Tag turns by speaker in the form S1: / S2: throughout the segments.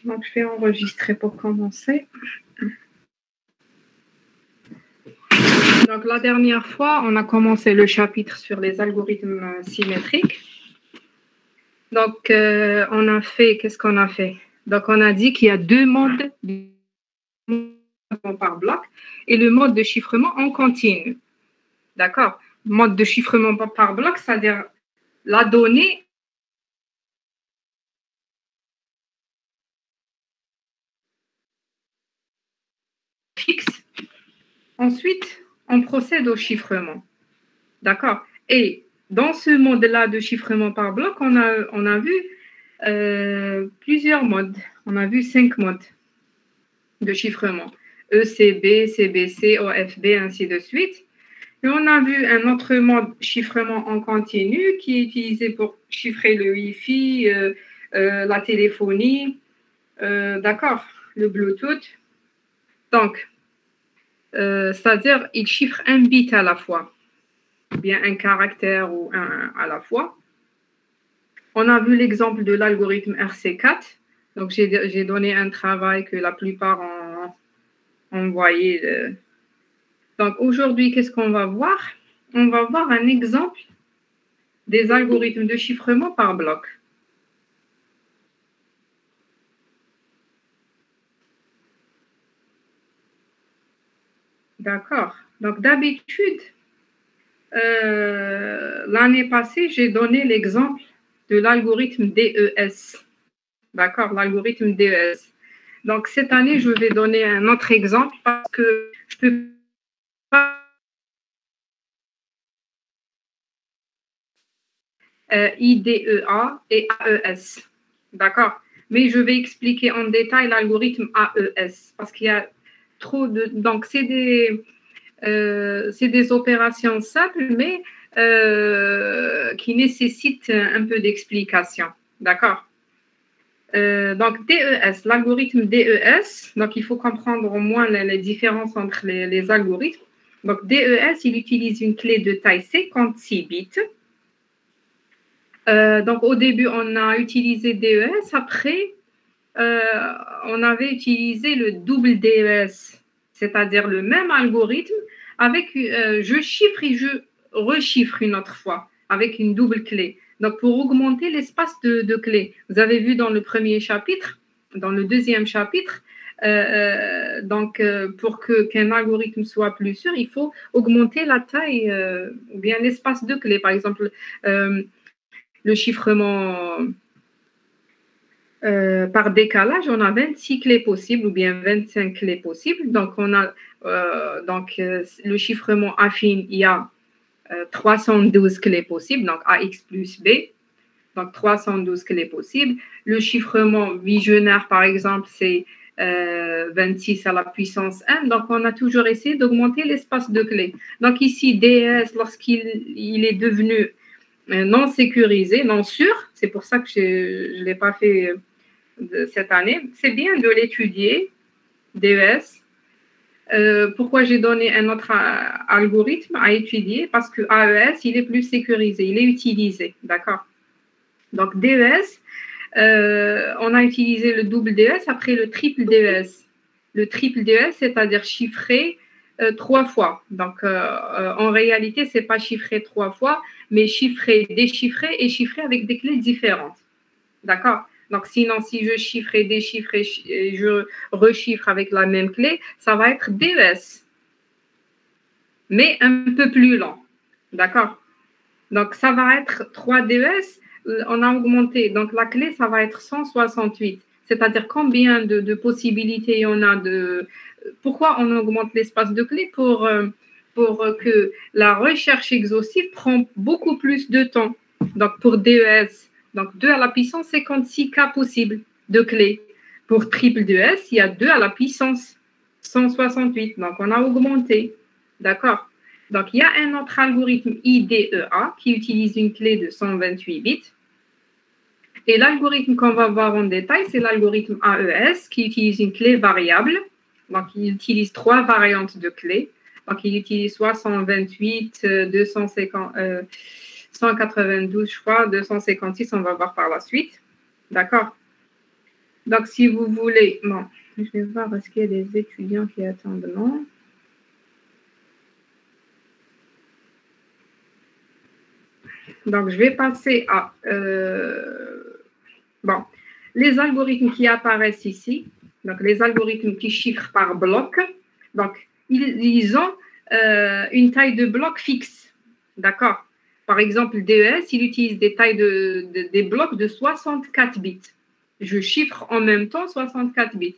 S1: Donc, je vais enregistrer pour commencer. Donc, la dernière fois, on a commencé le chapitre sur les algorithmes symétriques. Donc, on a fait, qu'est-ce qu'on a fait? Donc, on a dit qu'il y a deux modes de chiffrement par bloc et le mode de chiffrement en continu. D'accord? Mode de chiffrement par bloc, c'est-à-dire la donnée fixe. Ensuite, on procède au chiffrement. D'accord? Et dans ce mode-là de chiffrement par bloc, on a vu plusieurs modes. On a vu 5 modes de chiffrement. ECB, CBC, OFB, ainsi de suite. Et on a vu un autre mode chiffrement en continu qui est utilisé pour chiffrer le Wi-Fi, la téléphonie, d'accord, le Bluetooth. Donc, c'est-à-dire, il chiffre un bit à la fois, ou bien un caractère ou un à la fois. On a vu l'exemple de l'algorithme RC4. Donc, j'ai donné un travail que la plupart ont envoyé. Donc, aujourd'hui, qu'est-ce qu'on va voir? On va voir un exemple des algorithmes de chiffrement par bloc. D'accord. Donc, d'habitude, l'année passée, j'ai donné l'exemple de l'algorithme DES. D'accord, l'algorithme DES. Donc, cette année, je vais donner un autre exemple parce que je peux pas IDEA et AES. D'accord? Mais je vais expliquer en détail l'algorithme AES parce qu'il y a trop de... Donc, c'est des opérations simples, mais qui nécessitent un peu d'explication. D'accord? Donc, DES, l'algorithme DES, donc il faut comprendre au moins les différences entre les algorithmes. Donc, DES, il utilise une clé de taille 56 bits. Donc, au début, on a utilisé DES. Après, on avait utilisé le double DES, c'est-à-dire le même algorithme avec je chiffre et je rechiffre une autre fois avec une double clé. Donc, pour augmenter l'espace de clés. Vous avez vu dans le premier chapitre, dans le deuxième chapitre, pour qu'un algorithme soit plus sûr, il faut augmenter la taille ou bien l'espace de clés. Par exemple, le chiffrement par décalage, on a 26 clés possibles ou bien 25 clés possibles. Donc, on a le chiffrement affine, il y a 312 clés possibles, donc AX plus B, donc 312 clés possibles. Le chiffrement visionnaire, par exemple, c'est 26 à la puissance 1. Donc, on a toujours essayé d'augmenter l'espace de clés. Donc, ici, DS, lorsqu'il est devenu non sécurisé, non sûr, c'est pour ça que je ne l'ai pas fait cette année, c'est bien de l'étudier, DES. Pourquoi j'ai donné un autre algorithme à étudier? Parce que AES, il est plus sécurisé, il est utilisé, d'accord? Donc, DES, on a utilisé le double DES après le triple DES. Le triple DES, c'est-à-dire chiffré 3 fois. Donc, en réalité, ce n'est pas chiffré 3 fois, mais chiffré, déchiffré et chiffré avec des clés différentes. D'accord? Donc, sinon, si je chiffre et déchiffre et je rechiffre avec la même clé, ça va être DES, mais un peu plus lent. D'accord? Donc, ça va être 3 DES. On a augmenté. Donc, la clé, ça va être 168. C'est-à-dire combien de possibilités on a de... Pourquoi on augmente l'espace de clé? Pour que la recherche exhaustive prend beaucoup plus de temps. Donc, pour DES, donc 2 à la puissance 56 cas possibles de clés. Pour triple DES, il y a 2 à la puissance 168. Donc, on a augmenté. D'accord? Donc, il y a un autre algorithme IDEA qui utilise une clé de 128 bits. Et l'algorithme qu'on va voir en détail, c'est l'algorithme AES qui utilise une clé variable. Donc, il utilise 3 variantes de clés. Donc, il utilise soit 128, 250, 192, je crois, 256, on va voir par la suite. D'accord? Donc, si vous voulez, bon, je vais voir, est-ce qu'il y a des étudiants qui attendent, non? Donc, je vais passer à, bon, les algorithmes qui apparaissent ici, donc les algorithmes qui chiffrent par bloc, donc, ils ont une taille de bloc fixe, d'accord? Par exemple, le DES, il utilise des tailles des blocs de 64 bits. Je chiffre en même temps 64 bits.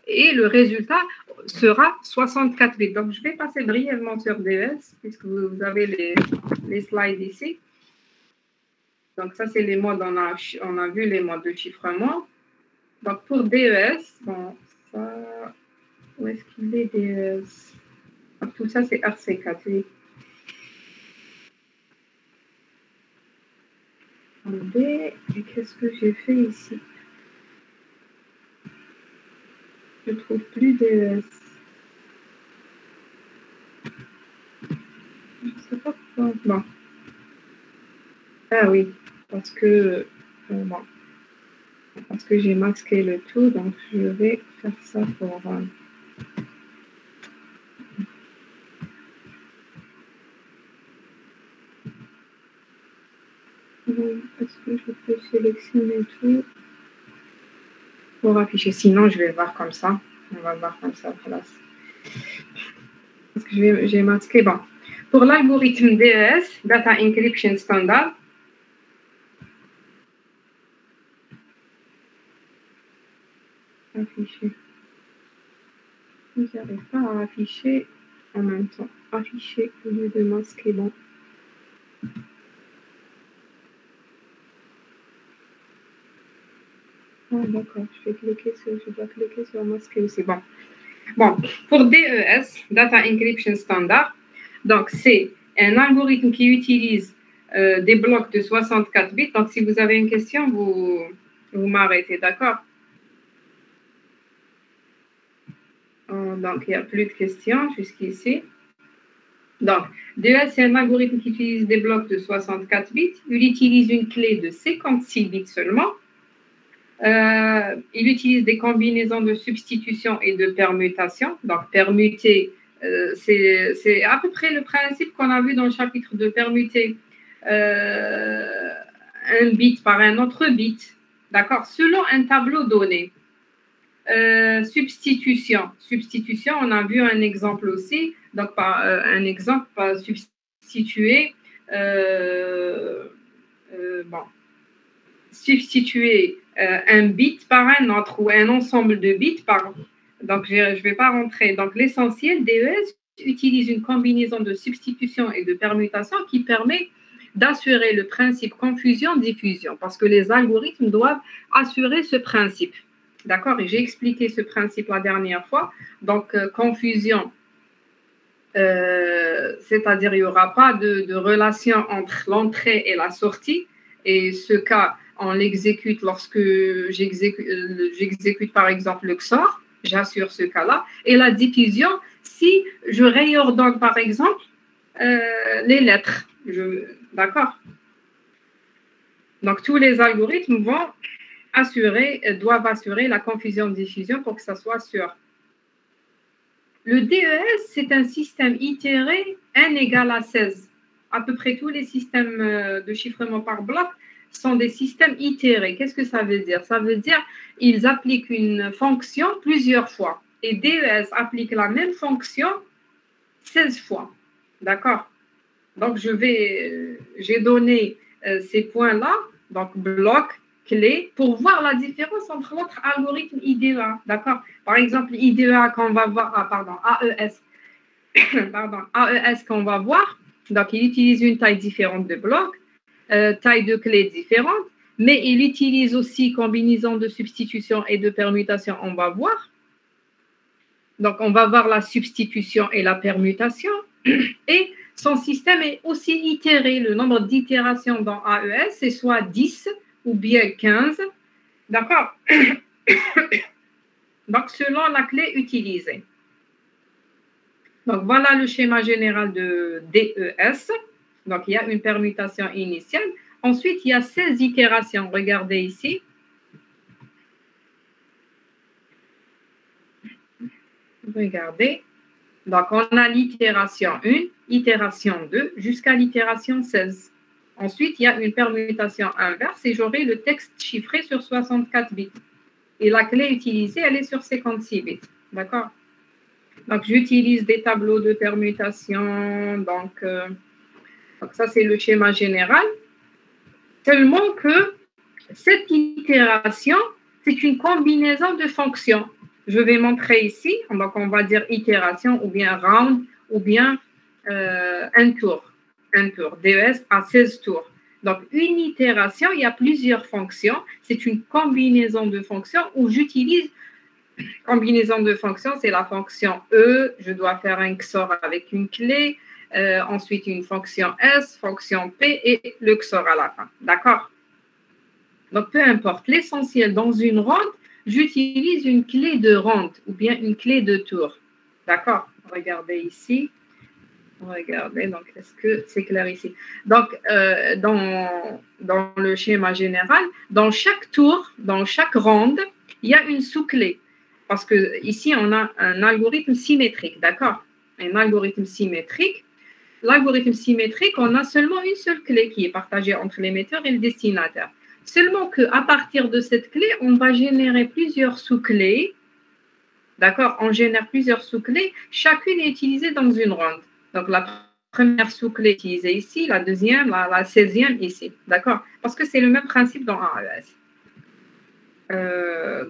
S1: Et le résultat sera 64 bits. Donc, je vais passer brièvement sur DES, puisque vous avez les slides ici. Donc, ça, c'est les modes, on a vu les modes de chiffrement. Donc, pour DES, bon, ça, où est-ce qu'il est, DES? Donc, tout ça, c'est RC4, oui. Et qu'est-ce que j'ai fait ici? Je ne trouve plus DES. Je ne sais pas pourquoi. Bon. Ah oui, parce que, bon, parce que j'ai masqué le tout, donc je vais faire ça pour... Est-ce que je peux sélectionner tout pour afficher? Sinon, je vais voir comme ça. On va voir comme ça, place. Parce que j'ai masqué. Bon. Pour l'algorithme DES, Data Encryption Standard, afficher. Je n'arrive pas à afficher en même temps. Afficher au lieu de masquer. Bon. Ah, d'accord, je dois cliquer sur masquer aussi. Bon. Bon, pour DES, Data Encryption Standard, donc c'est un algorithme qui utilise des blocs de 64 bits. Donc, si vous avez une question, vous m'arrêtez, d'accord? Donc, il n'y a plus de questions jusqu'ici. Donc, DES, c'est un algorithme qui utilise des blocs de 64 bits. Il utilise une clé de 56 bits seulement. Il utilise des combinaisons de substitution et de permutation. Donc, permuter, c'est à peu près le principe qu'on a vu dans le chapitre de permuter un bit par un autre bit, d'accord, selon un tableau donné. Substitution. Substitution, on a vu un exemple aussi. Donc, un exemple, substituer, bon, substituer un bit par un autre ou un ensemble de bits par... Donc, je ne vais pas rentrer. Donc, l'essentiel, DES utilise une combinaison de substitution et de permutation qui permet d'assurer le principe confusion-diffusion parce que les algorithmes doivent assurer ce principe. D'accord? Et j'ai expliqué ce principe la dernière fois. Donc, confusion, c'est-à-dire il n'y aura pas de relation entre l'entrée et la sortie. Et ce cas, on l'exécute lorsque j'exécute par exemple le XOR, j'assure ce cas-là. Et la diffusion, si je réordonne par exemple les lettres. D'accord? Donc, tous les algorithmes doivent assurer la confusion-diffusion pour que ça soit sûr. Le DES, c'est un système itéré n égale à 16. À peu près tous les systèmes de chiffrement par bloc sont des systèmes itérés. Qu'est-ce que ça veut dire? Ça veut dire qu'ils appliquent une fonction plusieurs fois. Et DES applique la même fonction 16 fois. D'accord? Donc, j'ai donné ces points-là, donc bloc, clé, pour voir la différence entre l'autre algorithme IDEA. D'accord? Par exemple, IDEA qu'on va voir, AES, AES qu'on va voir, donc il utilise une taille différente de bloc, taille de clé différente, mais il utilise aussi combinaison de substitution et de permutation, on va voir. Donc, on va voir la substitution et la permutation. Et son système est aussi itéré. Le nombre d'itérations dans AES, c'est soit 10 ou bien 15. D'accord? Donc, selon la clé utilisée. Donc, voilà le schéma général de DES. Donc, il y a une permutation initiale. Ensuite, il y a 16 itérations. Regardez ici. Regardez. Donc, on a l'itération 1, itération 2, jusqu'à l'itération 16. Ensuite, il y a une permutation inverse et j'aurai le texte chiffré sur 64 bits. Et la clé utilisée, elle est sur 56 bits. D'accord? Donc, j'utilise des tableaux de permutation. Donc ça, c'est le schéma général. Seulement que cette itération, c'est une combinaison de fonctions. Je vais montrer ici. Donc, on va dire itération ou bien round ou bien un tour. DES à 16 tours. Donc, une itération, il y a plusieurs fonctions. C'est une combinaison de fonctions où j'utilise combinaison de fonctions, c'est la fonction E. Je dois faire un XOR avec une clé. Ensuite, une fonction S, fonction P et le XOR à la fin. D'accord? Donc, peu importe. L'essentiel, dans une ronde, j'utilise une clé de ronde ou bien une clé de tour. D'accord? Regardez ici. Regardez, donc, est-ce que c'est clair ici? Donc, dans le schéma général, dans chaque tour, dans chaque ronde, il y a une sous-clé. Parce que ici, on a un algorithme symétrique, d'accord? Un algorithme symétrique. L'algorithme symétrique, on a seulement une seule clé qui est partagée entre l'émetteur et le destinataire. Seulement qu'à partir de cette clé, on va générer plusieurs sous-clés. D'accord? On génère plusieurs sous-clés. Chacune est utilisée dans une ronde. Donc, la première sous-clé utilisée ici, la deuxième, la 16e ici. D'accord? Parce que c'est le même principe dans AES.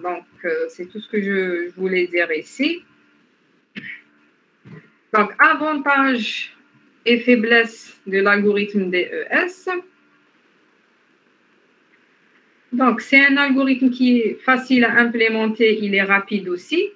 S1: Donc, c'est tout ce que je voulais dire ici. Donc, avantages et faiblesses de l'algorithme DES. Donc, c'est un algorithme qui est facile à implémenter, il est rapide aussi.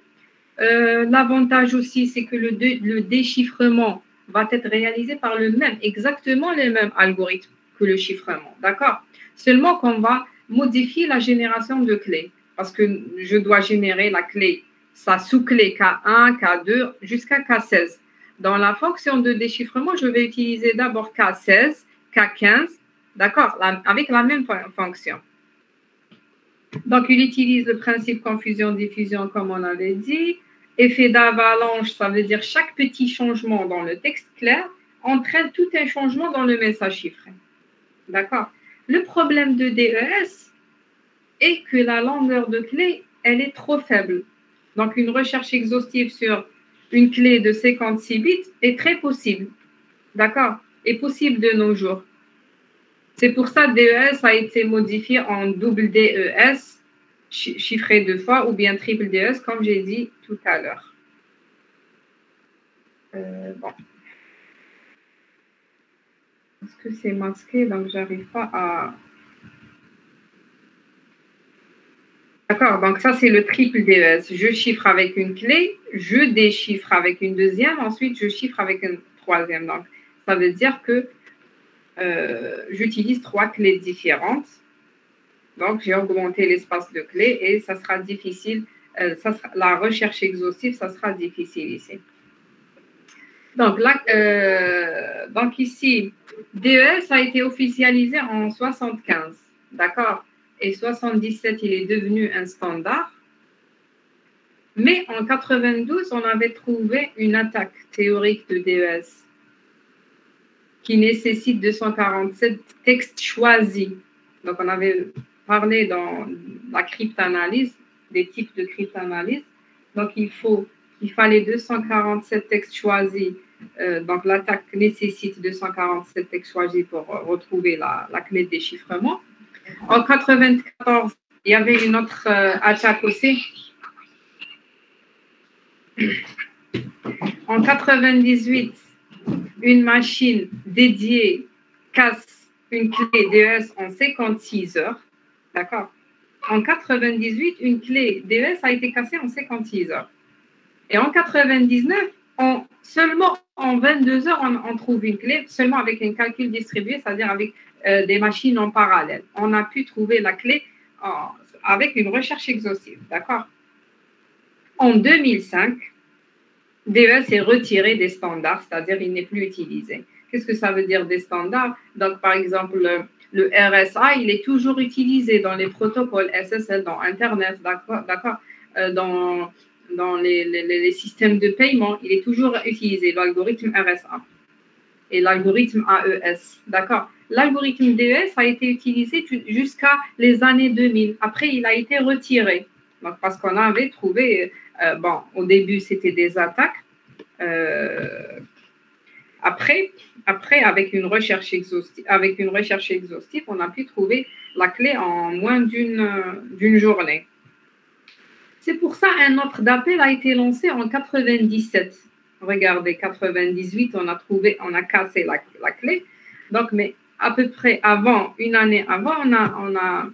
S1: L'avantage aussi, c'est que le déchiffrement va être réalisé par exactement le même algorithme que le chiffrement, d'accord? Seulement qu'on va modifier la génération de clés, parce que je dois générer la clé, sa sous-clé K1, K2, jusqu'à K16. Dans la fonction de déchiffrement, je vais utiliser d'abord K16, K15, d'accord, avec la même fonction. Donc, il utilise le principe confusion-diffusion, comme on avait dit. Effet d'avalanche, ça veut dire chaque petit changement dans le texte clair entraîne tout un changement dans le message chiffré. D'accord? Le problème de DES est que la longueur de clé, elle est trop faible. Donc, une recherche exhaustive sur une clé de 56 bits est très possible. D'accord? Est possible de nos jours. C'est pour ça que DES a été modifié en double DES, chiffré 2 fois, ou bien triple DES, comme j'ai dit tout à l'heure. Bon. Est-ce que c'est masqué? Donc, j'arrive pas à... D'accord, donc ça, c'est le triple DES. Je chiffre avec une clé, je déchiffre avec une deuxième, ensuite, je chiffre avec une troisième. Donc, ça veut dire que j'utilise 3 clés différentes. Donc, j'ai augmenté l'espace de clés et ça sera difficile. La recherche exhaustive, ça sera difficile ici. Donc, là, donc ici, DES a été officialisé en 75, d'accord? Et 77, il est devenu un standard. Mais en 92, on avait trouvé une attaque théorique de DES qui nécessite 247 textes choisis. Donc, on avait parlé dans la cryptanalyse, des types de cryptanalyse. Donc, il fallait 247 textes choisis. Donc, l'attaque nécessite 247 textes choisis pour retrouver la clé de déchiffrement. En 94, il y avait une autre attaque aussi. En 98, une machine dédiée casse une clé DES en 56 heures. D'accord? En 98, une clé DES a été cassée en 56 heures. Et en 99, seulement en 22 heures, on trouve une clé, seulement avec un calcul distribué, c'est-à-dire avec des machines en parallèle. On a pu trouver la clé avec une recherche exhaustive. D'accord? En 2005, DES est retiré des standards, c'est-à-dire il n'est plus utilisé. Qu'est-ce que ça veut dire des standards? Donc, par exemple, le RSA, il est toujours utilisé dans les protocoles SSL, dans Internet, d'accord, dans les systèmes de paiement, il est toujours utilisé, l'algorithme RSA et l'algorithme AES. D'accord. L'algorithme DES a été utilisé jusqu'à les années 2000. Après, il a été retiré. Donc, parce qu'on avait trouvé, bon, au début, c'était des attaques. Après, avec une recherche exhaustive, on a pu trouver la clé en moins d'une journée. C'est pour ça un offre d'appel a été lancé en 97. Regardez, 98, on a cassé la clé. Donc, mais à peu près une année avant, on a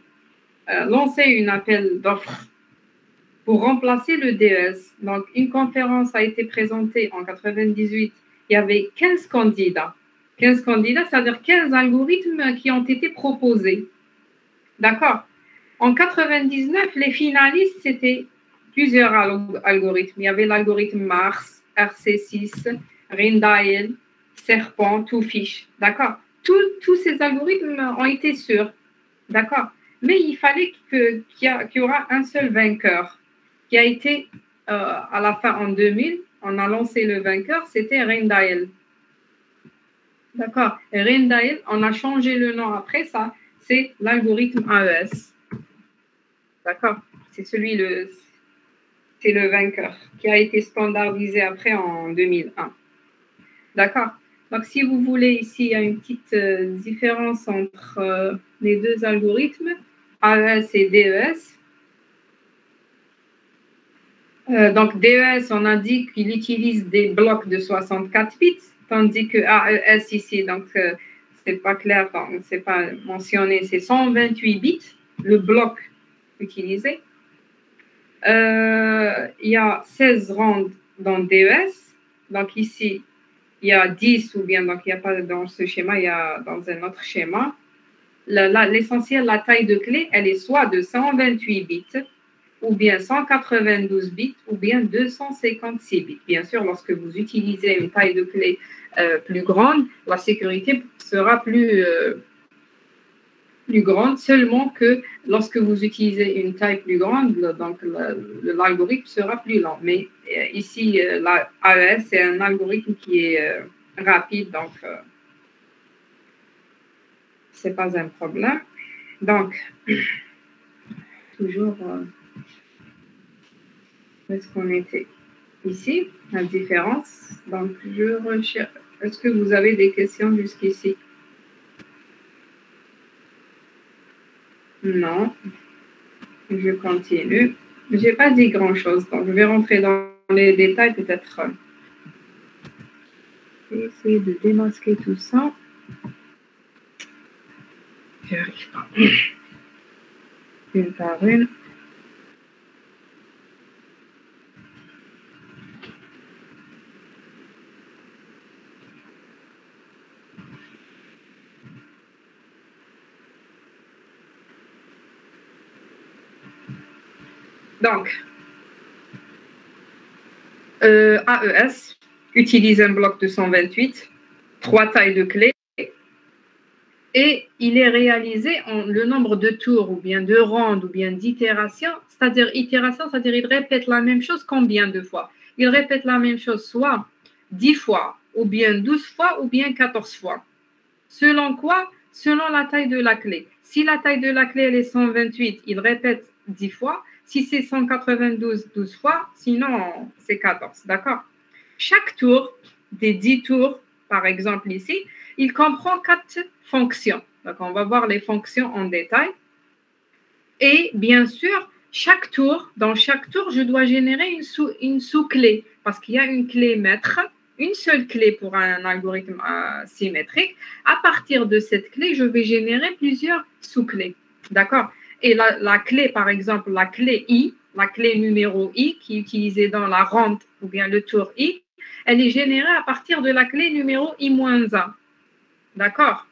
S1: lancé un appel d'offres pour remplacer le DES. Donc, une conférence a été présentée en 98. Il y avait 15 candidats. 15 candidats, c'est-à-dire 15 algorithmes qui ont été proposés. D'accord. En 99, les finalistes, c'était plusieurs algorithmes. Il y avait l'algorithme Mars, RC6, Rindial, Serpent, Twofish. D'accord. Tous ces algorithmes ont été sûrs. D'accord. Mais il fallait qu'il y aura un seul vainqueur qui a été à la fin en 2000. On a lancé le vainqueur, c'était Rindial. D'accord. Et Rindial, on a changé le nom après ça. C'est l'algorithme AES. D'accord. C'est le vainqueur qui a été standardisé après en 2001. D'accord. Donc, si vous voulez, ici, il y a une petite différence entre les deux algorithmes, AES et DES. Donc, DES, on a dit qu'il utilise des blocs de 64 bits, tandis que AES ici, donc, c'est pas clair, c'est pas mentionné, c'est 128 bits, le bloc utilisé. Il y a 16 rangs dans DES. Donc, ici, il y a 10 ou bien, donc il n'y a pas dans ce schéma, il y a dans un autre schéma. L'essentiel, la taille de clé, elle est soit de 128 bits, ou bien 192 bits, ou bien 256 bits. Bien sûr, lorsque vous utilisez une taille de clé plus grande, la sécurité sera plus grande, seulement que lorsque vous utilisez une taille plus grande, donc l'algorithme sera plus lent. Mais ici, la AES, c'est un algorithme qui est rapide, donc c'est pas un problème. Donc, toujours, où est-ce qu'on était? Ici, la différence. Donc, je recherche. Est-ce que vous avez des questions jusqu'ici? Non. Je continue. Je n'ai pas dit grand-chose, donc je vais rentrer dans les détails peut-être. Je vais essayer de démasquer tout ça. J'y arrive pas. Une par une. Donc, AES utilise un bloc de 128, 3 tailles de clés, et il est réalisé en le nombre de tours, ou bien de rondes, ou bien d'itérations. C'est-à-dire, itération, c'est-à-dire il répète la même chose combien de fois? Il répète la même chose soit 10 fois, ou bien 12 fois, ou bien 14 fois. Selon quoi? Selon la taille de la clé. Si la taille de la clé elle est 128, il répète 10 fois. Si c'est 192, 12 fois. Sinon, c'est 14. D'accord? Chaque tour, des 10 tours, par exemple ici, il comprend 4 fonctions. Donc, on va voir les fonctions en détail. Et bien sûr, dans chaque tour, je dois générer une sous-clé parce qu'il y a une clé maître, une seule clé pour un algorithme symétrique. À partir de cette clé, je vais générer plusieurs sous-clés. D'accord? Et la clé, par exemple, la clé I, la clé numéro I qui est utilisée dans la ronde ou bien le tour I, elle est générée à partir de la clé numéro I-1. D'accord?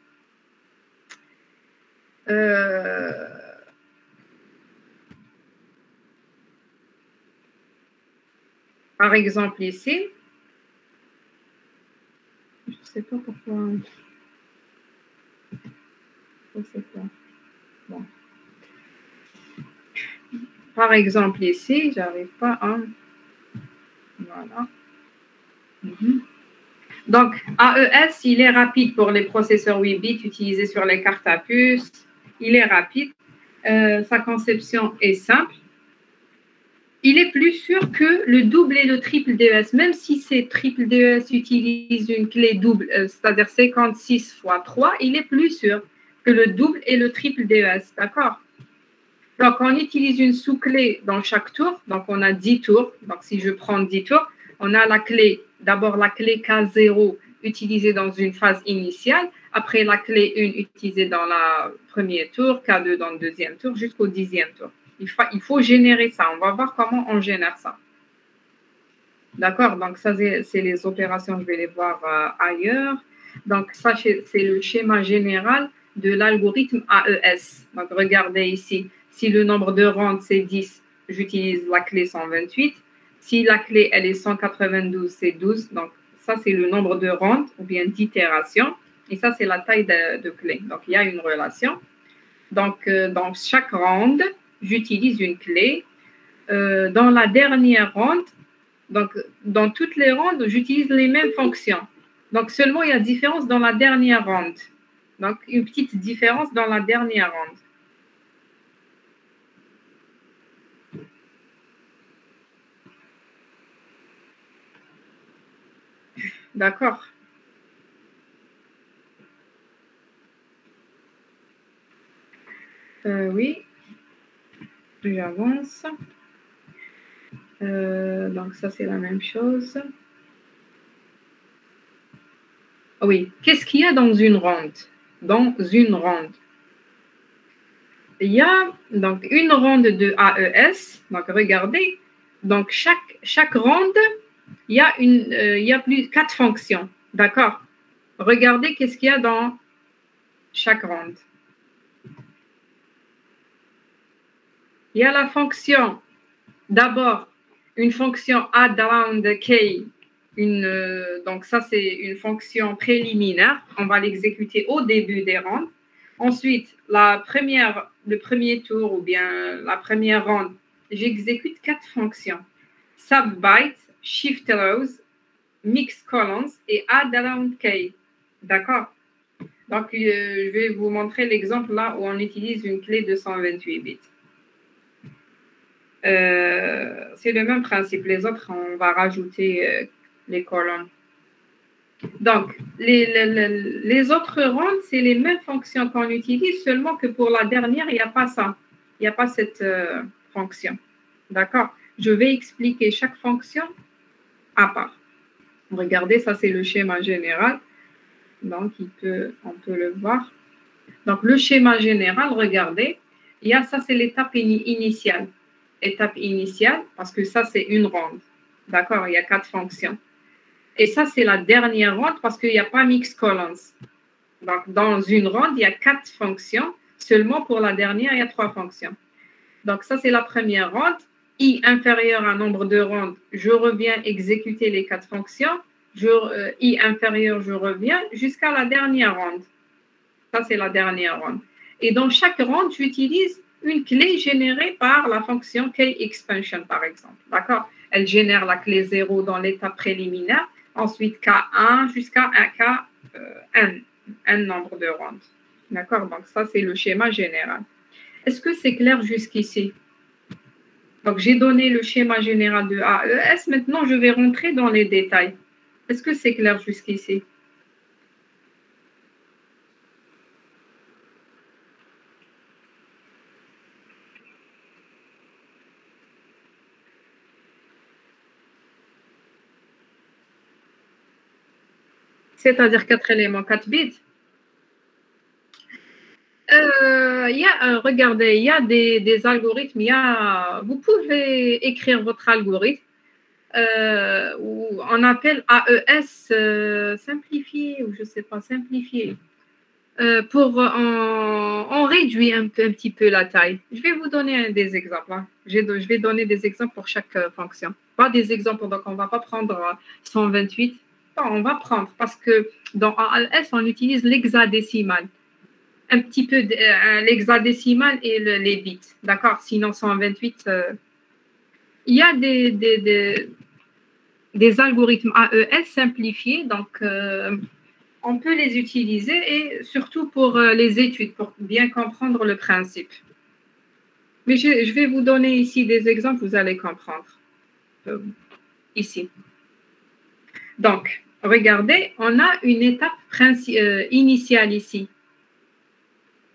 S1: Par exemple, ici, je ne sais pas pourquoi. Je sais pas. Bon. Par exemple, ici, j'arrive pas à. Voilà. Donc, AES, il est rapide pour les processeurs 8 bits utilisés sur les cartes à puce. Il est rapide. Sa conception est simple. Il est plus sûr que le double et le triple DES, même si ces triple DES utilisent une clé double, c'est-à-dire 56 x 3, il est plus sûr que le double et le triple DES, d'accord? Donc, on utilise une sous-clé dans chaque tour, donc on a 10 tours. Donc, si je prends 10 tours, on a la clé, d'abord la clé K0 utilisée dans une phase initiale, après la clé 1 utilisée dans le premier tour, K2 dans le deuxième tour, jusqu'au 10e tour. Il faut générer ça. On va voir comment on génère ça. D'accord? Donc, ça, c'est les opérations. Je vais les voir ailleurs. Donc, ça, c'est le schéma général de l'algorithme AES. Donc, regardez ici. Si le nombre de rondes, c'est 10, j'utilise la clé 128. Si la clé, elle est 192, c'est 12. Donc, ça, c'est le nombre de rondes ou bien d'itérations. Et ça, c'est la taille de clé. Donc, il y a une relation. Donc, dans chaque ronde, j'utilise une clé. Dans la dernière ronde, donc dans toutes les rondes, j'utilise les mêmes fonctions. Donc, seulement, il y a différence dans la dernière ronde. Donc, une petite différence dans la dernière ronde. D'accord. Oui. J'avance. Donc, ça, c'est la même chose. Oui. Qu'est-ce qu'il y a dans une ronde? Dans une ronde. Il y a donc une ronde de AES. Donc, regardez. Donc, chaque ronde, il y a 4 fonctions. D'accord? Regardez qu'est-ce qu'il y a dans chaque ronde. Il y a la fonction, d'abord, une fonction add around k. Donc, ça, c'est une fonction préliminaire. On va l'exécuter au début des rondes. Ensuite, le premier tour ou bien la première ronde, j'exécute 4 fonctions. Subbyte, shift rows, mix columns et add around k. D'accord? Donc, je vais vous montrer l'exemple là où on utilise une clé de 128 bits. C'est le même principe. Les autres, on va rajouter les colonnes. Donc, les autres rondes, c'est les mêmes fonctions qu'on utilise, seulement que pour la dernière, il n'y a pas ça. Il n'y a pas cette fonction. D'accord? Je vais expliquer chaque fonction à part. Regardez, ça, c'est le schéma général. Donc, on peut le voir. Donc, le schéma général, regardez, ça, c'est l'étape initiale. Étape initiale, parce que ça, c'est une ronde. D'accord? Il y a 4 fonctions. Et ça, c'est la dernière ronde parce qu'il n'y a pas mix columns. Donc, dans une ronde, il y a 4 fonctions. Seulement pour la dernière, il y a 3 fonctions. Donc, ça, c'est la première ronde. I inférieur à nombre de rondes, je reviens exécuter les 4 fonctions. I inférieur, je reviens jusqu'à la dernière ronde. Ça, c'est la dernière ronde. Et dans chaque ronde, j'utilise une clé générée par la fonction k-expansion, par exemple. D'accord? Elle génère la clé 0 dans l'étape préliminaire, ensuite K1 jusqu'à Kn, n nombre de rondes. D'accord? Donc, ça, c'est le schéma général. Est-ce que c'est clair jusqu'ici? Donc, j'ai donné le schéma général de AES. Maintenant, je vais rentrer dans les détails. Est-ce que c'est clair jusqu'ici? C'est-à-dire 4 éléments, 4 bits. Regardez, il y a des algorithmes. Vous pouvez écrire votre algorithme. Où on appelle AES simplifié, ou je ne sais pas, simplifié. On réduit un petit peu la taille. Je vais vous donner des exemples. Hein. Je vais donner des exemples pour chaque fonction. Pas des exemples, donc on ne va pas prendre 128. Non, on va prendre, parce que dans AES, on utilise l'hexadécimal. Un petit peu l'hexadécimal et les bits. D'accord? Sinon, 128, il y a des algorithmes AES simplifiés. Donc, on peut les utiliser et surtout pour les études, pour bien comprendre le principe. Mais je vais vous donner ici des exemples, vous allez comprendre. Ici. Donc, regardez, on a une étape initiale ici.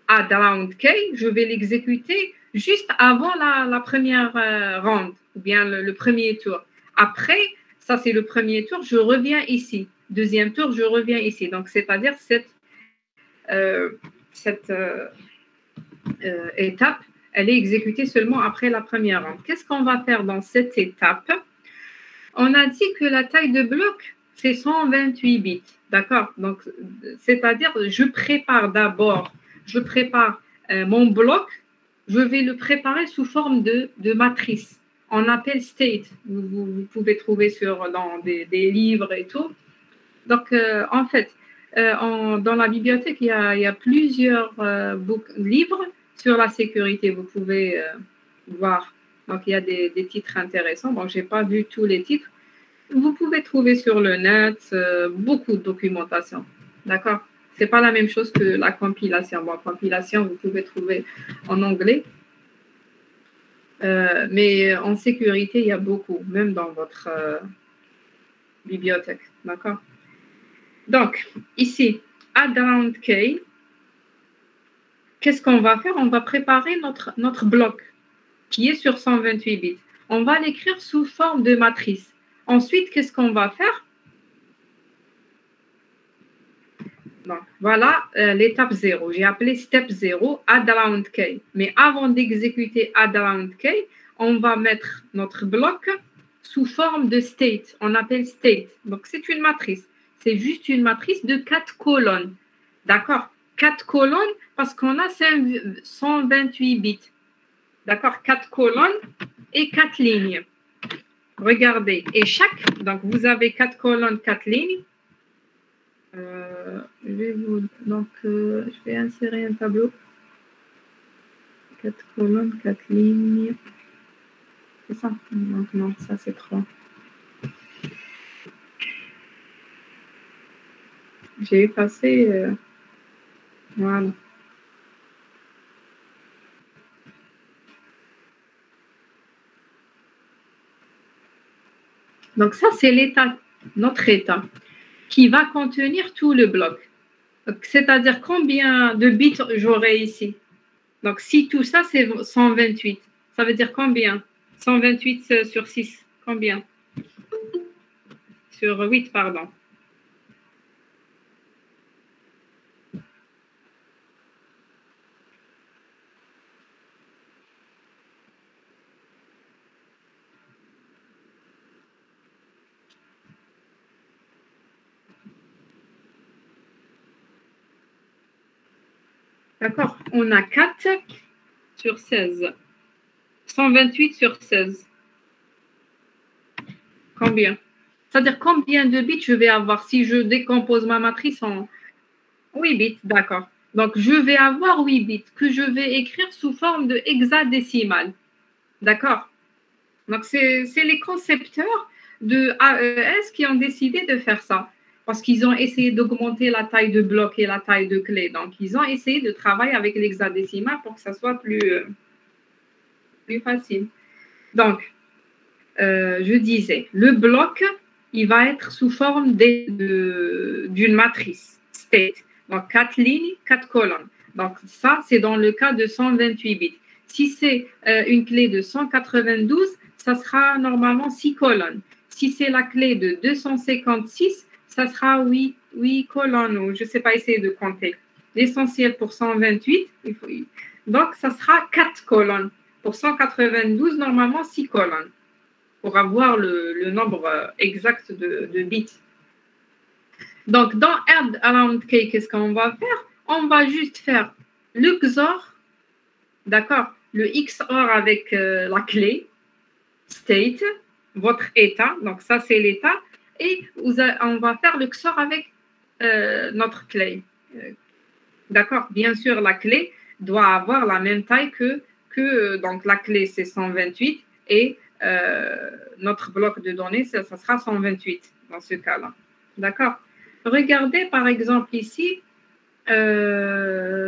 S1: Add round K, je vais l'exécuter juste avant la première ronde, ou bien le premier tour. Après, ça c'est le premier tour, je reviens ici. Deuxième tour, je reviens ici. Donc, c'est-à-dire cette étape, elle est exécutée seulement après la première ronde. Qu'est-ce qu'on va faire dans cette étape? On a dit que la taille de bloc, c'est 128 bits. D'accord? Donc, c'est-à-dire, je prépare mon bloc, je vais le préparer sous forme de matrice. On appelle state. Vous pouvez trouver dans des livres et tout. Donc, en fait, dans la bibliothèque, il y a plusieurs livres sur la sécurité. Vous pouvez voir. Donc, il y a des titres intéressants. Bon, je n'ai pas vu tous les titres. Vous pouvez trouver sur le net beaucoup de documentation. D'accord? Ce n'est pas la même chose que la compilation. Bon, compilation, vous pouvez trouver en anglais. Mais en sécurité, il y a beaucoup, même dans votre bibliothèque. D'accord? Donc, ici, add round K, qu'est-ce qu'on va faire? On va préparer notre bloc qui est sur 128 bits. On va l'écrire sous forme de matrice. Ensuite, qu'est-ce qu'on va faire? Donc, voilà l'étape 0. J'ai appelé step 0, add round K. Mais avant d'exécuter add round K, on va mettre notre bloc sous forme de state. On appelle state. Donc, c'est une matrice. C'est juste une matrice de 4 colonnes. D'accord? 4 colonnes parce qu'on a 128 bits. D'accord? 4 colonnes et 4 lignes. Regardez. Et donc vous avez 4 colonnes, 4 lignes. Je vais insérer un tableau. 4 colonnes, 4 lignes. C'est ça? Non, ça c'est 3. J'ai effacé. Voilà. Donc ça, c'est notre état, qui va contenir tout le bloc. C'est-à-dire combien de bits j'aurai ici. Donc si tout ça, c'est 128, ça veut dire combien? 128 sur 6, combien? Sur 8, pardon. D'accord? On a 4 sur 16. 128 sur 16. Combien? C'est-à-dire combien de bits je vais avoir si je décompose ma matrice en 8 bits, d'accord. Donc, je vais avoir 8 bits que je vais écrire sous forme de hexadécimal. D'accord? Donc, c'est les concepteurs de AES qui ont décidé de faire ça. Parce qu'ils ont essayé d'augmenter la taille de bloc et la taille de clé. Donc, ils ont essayé de travailler avec l'hexadécimal pour que ça soit plus facile. Donc, je disais, le bloc, il va être sous forme d'une matrice, state. Donc, 4 lignes, 4 colonnes. Donc, ça, c'est dans le cas de 128 bits. Si c'est une clé de 192, ça sera normalement 6 colonnes. Si c'est la clé de 256, ça sera 8 colonnes, ou je ne sais pas essayer de compter. L'essentiel pour 128, donc ça sera 4 colonnes. Pour 192, normalement 6 colonnes, pour avoir le nombre exact de bits. Donc, dans add around K, qu'est-ce qu'on va faire? On va juste faire le XOR, d'accord? Le XOR avec la clé, state, votre état, donc ça c'est l'état, et on va faire le XOR avec notre clé. D'accord? Bien sûr, la clé doit avoir la même taille que donc la clé c'est 128 et notre bloc de données, ça sera 128 dans ce cas-là. D'accord? Regardez par exemple ici,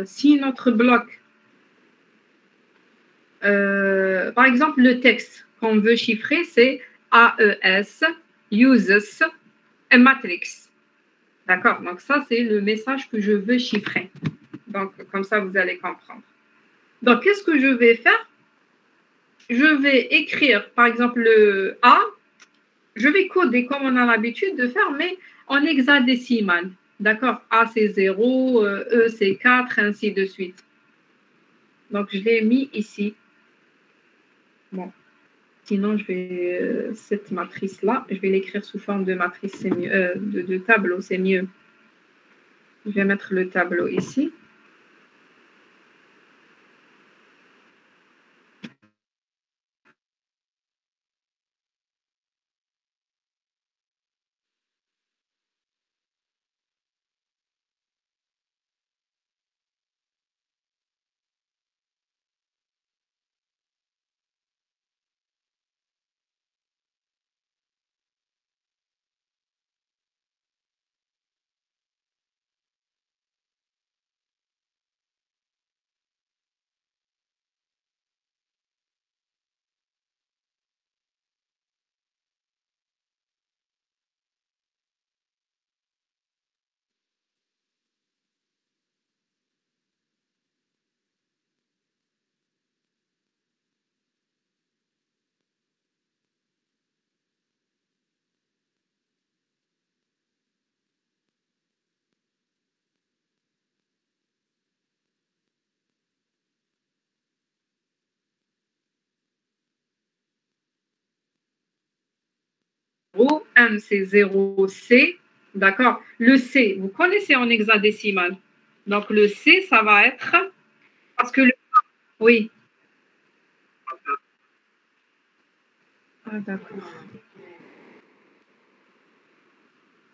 S1: si notre bloc, par exemple le texte qu'on veut chiffrer, c'est AES uses a matrix. D'accord? Donc ça, c'est le message que je veux chiffrer. Donc comme ça, vous allez comprendre. Donc qu'est-ce que je vais faire? Je vais écrire, par exemple, le A, je vais coder comme on a l'habitude de faire, mais en hexadécimal. D'accord? A, c'est 0, E, c'est 4, ainsi de suite. Donc, je l'ai mis ici. Bon. Sinon, je vais, cette matrice-là, je vais l'écrire sous forme de matrice, c'est mieux, de tableau, c'est mieux. Je vais mettre le tableau ici. M, c'est 0C. D'accord? Le C, vous connaissez en hexadécimal. Donc, le C, ça va être... Parce que le... Oui. Ah, d'accord.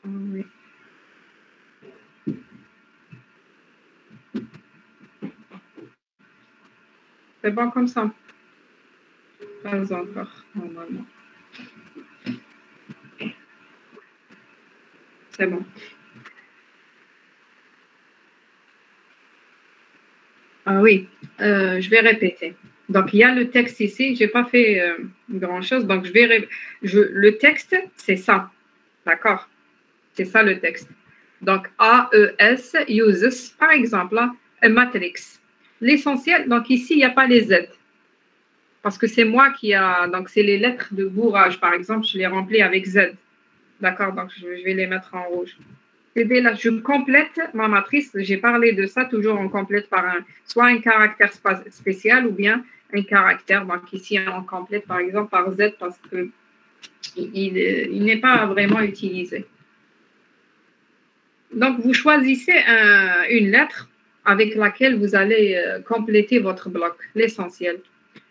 S1: Ah, oui. C'est bon comme ça? Pas encore, normalement. C'est bon. Ah oui, je vais répéter. Donc, il y a le texte ici. Je n'ai pas fait grand-chose. Donc, le texte, c'est ça. D'accord? C'est ça le texte. Donc, AES uses, par exemple, a matrix. L'essentiel, donc ici, il n'y a pas les Z. Parce que c'est moi qui a... Donc, c'est les lettres de bourrage, par exemple, je les remplis avec Z. D'accord? Donc, je vais les mettre en rouge. Là, je complète ma matrice. J'ai parlé de ça, toujours on complète par soit un caractère spécial ou bien un caractère. Donc ici, on complète par exemple par Z parce qu'il n'est pas vraiment utilisé. Donc, vous choisissez une lettre avec laquelle vous allez compléter votre bloc, l'essentiel.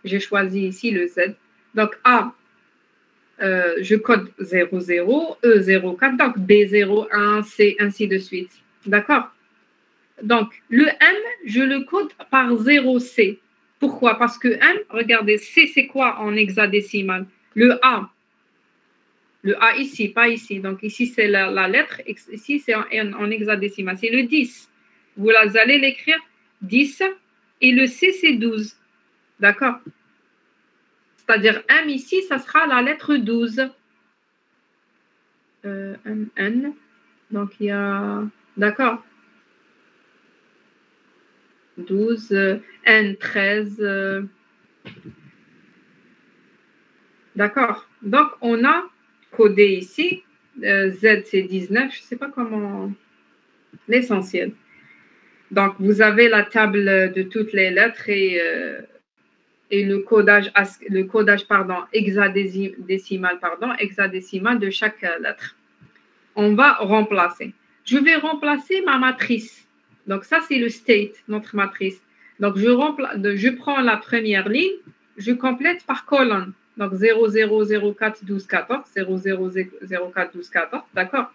S1: J'ai choisi ici le Z. Donc, A, je code 00, E04, donc B01, C, ainsi de suite. D'accord? Donc, le M, je le code par 0C. Pourquoi? Parce que M, regardez, C, c'est quoi en hexadécimal? Le A. Le A ici, pas ici. Donc, ici, c'est la lettre. Ici, c'est en hexadécimal. C'est le 10. Vous allez l'écrire 10 et le C, c'est 12. D'accord? C'est-à-dire M ici, ça sera la lettre 12. N. Donc, il y a... D'accord. 12, N, 13. D'accord. Donc, on a codé ici. Z, c'est 19. Je ne sais pas comment... L'essentiel. Donc, vous avez la table de toutes les lettres et le codage hexadécimal de chaque lettre. On va remplacer. Je vais remplacer ma matrice. Donc, ça, c'est le state, notre matrice. Donc, je prends la première ligne, je complète par colonne. Donc, 0, 0, 0, 4, 12, 14, 0, 0, 0, 4, 12, 14, d'accord?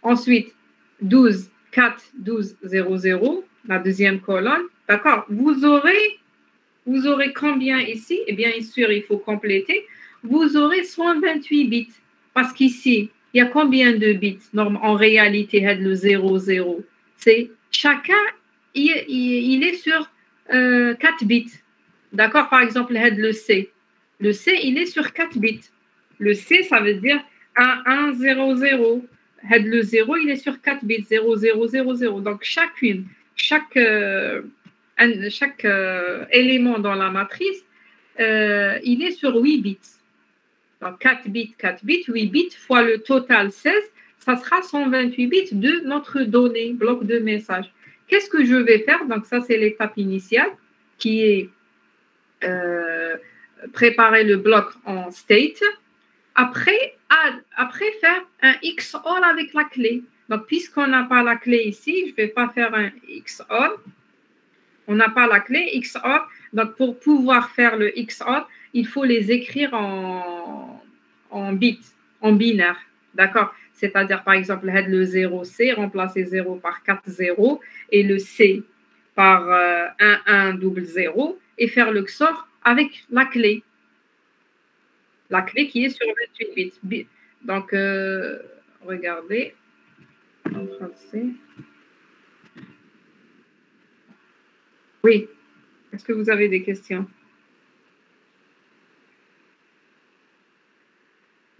S1: Ensuite, 12, 4, 12, 0, 0, la deuxième colonne, d'accord? Vous aurez combien ici? Eh bien, sûr, il faut compléter. vous aurez 128 bits. Parce qu'ici, il y a combien de bits en réalité, le 0, 0? C'est chacun, il est sur 4 bits. D'accord? Par exemple, le C. Le C, il est sur 4 bits. Le C, ça veut dire 1, 1, 0, 0. Le 0, il est sur 4 bits. 0, 0, 0, 0. Donc, chaque élément dans la matrice, il est sur 8 bits. Donc, 4 bits, 4 bits, 8 bits fois le total 16, ça sera 128 bits de notre donnée, bloc de message. Qu'est-ce que je vais faire? Donc, ça, c'est l'étape initiale qui est préparer le bloc en state. Après, faire un XOR avec la clé. Donc, puisqu'on n'a pas la clé ici, je ne vais pas faire un XOR. On n'a pas la clé XOR. Donc, pour pouvoir faire le XOR, il faut les écrire en bits, en binaire. D'accord? C'est-à-dire, par exemple, le 0C, remplacer 0 par 4 0 et le C par 1 1 double 0 et faire le XOR avec la clé. La clé qui est sur 28 bits. Donc, regardez. En français. Oui. Est-ce que vous avez des questions?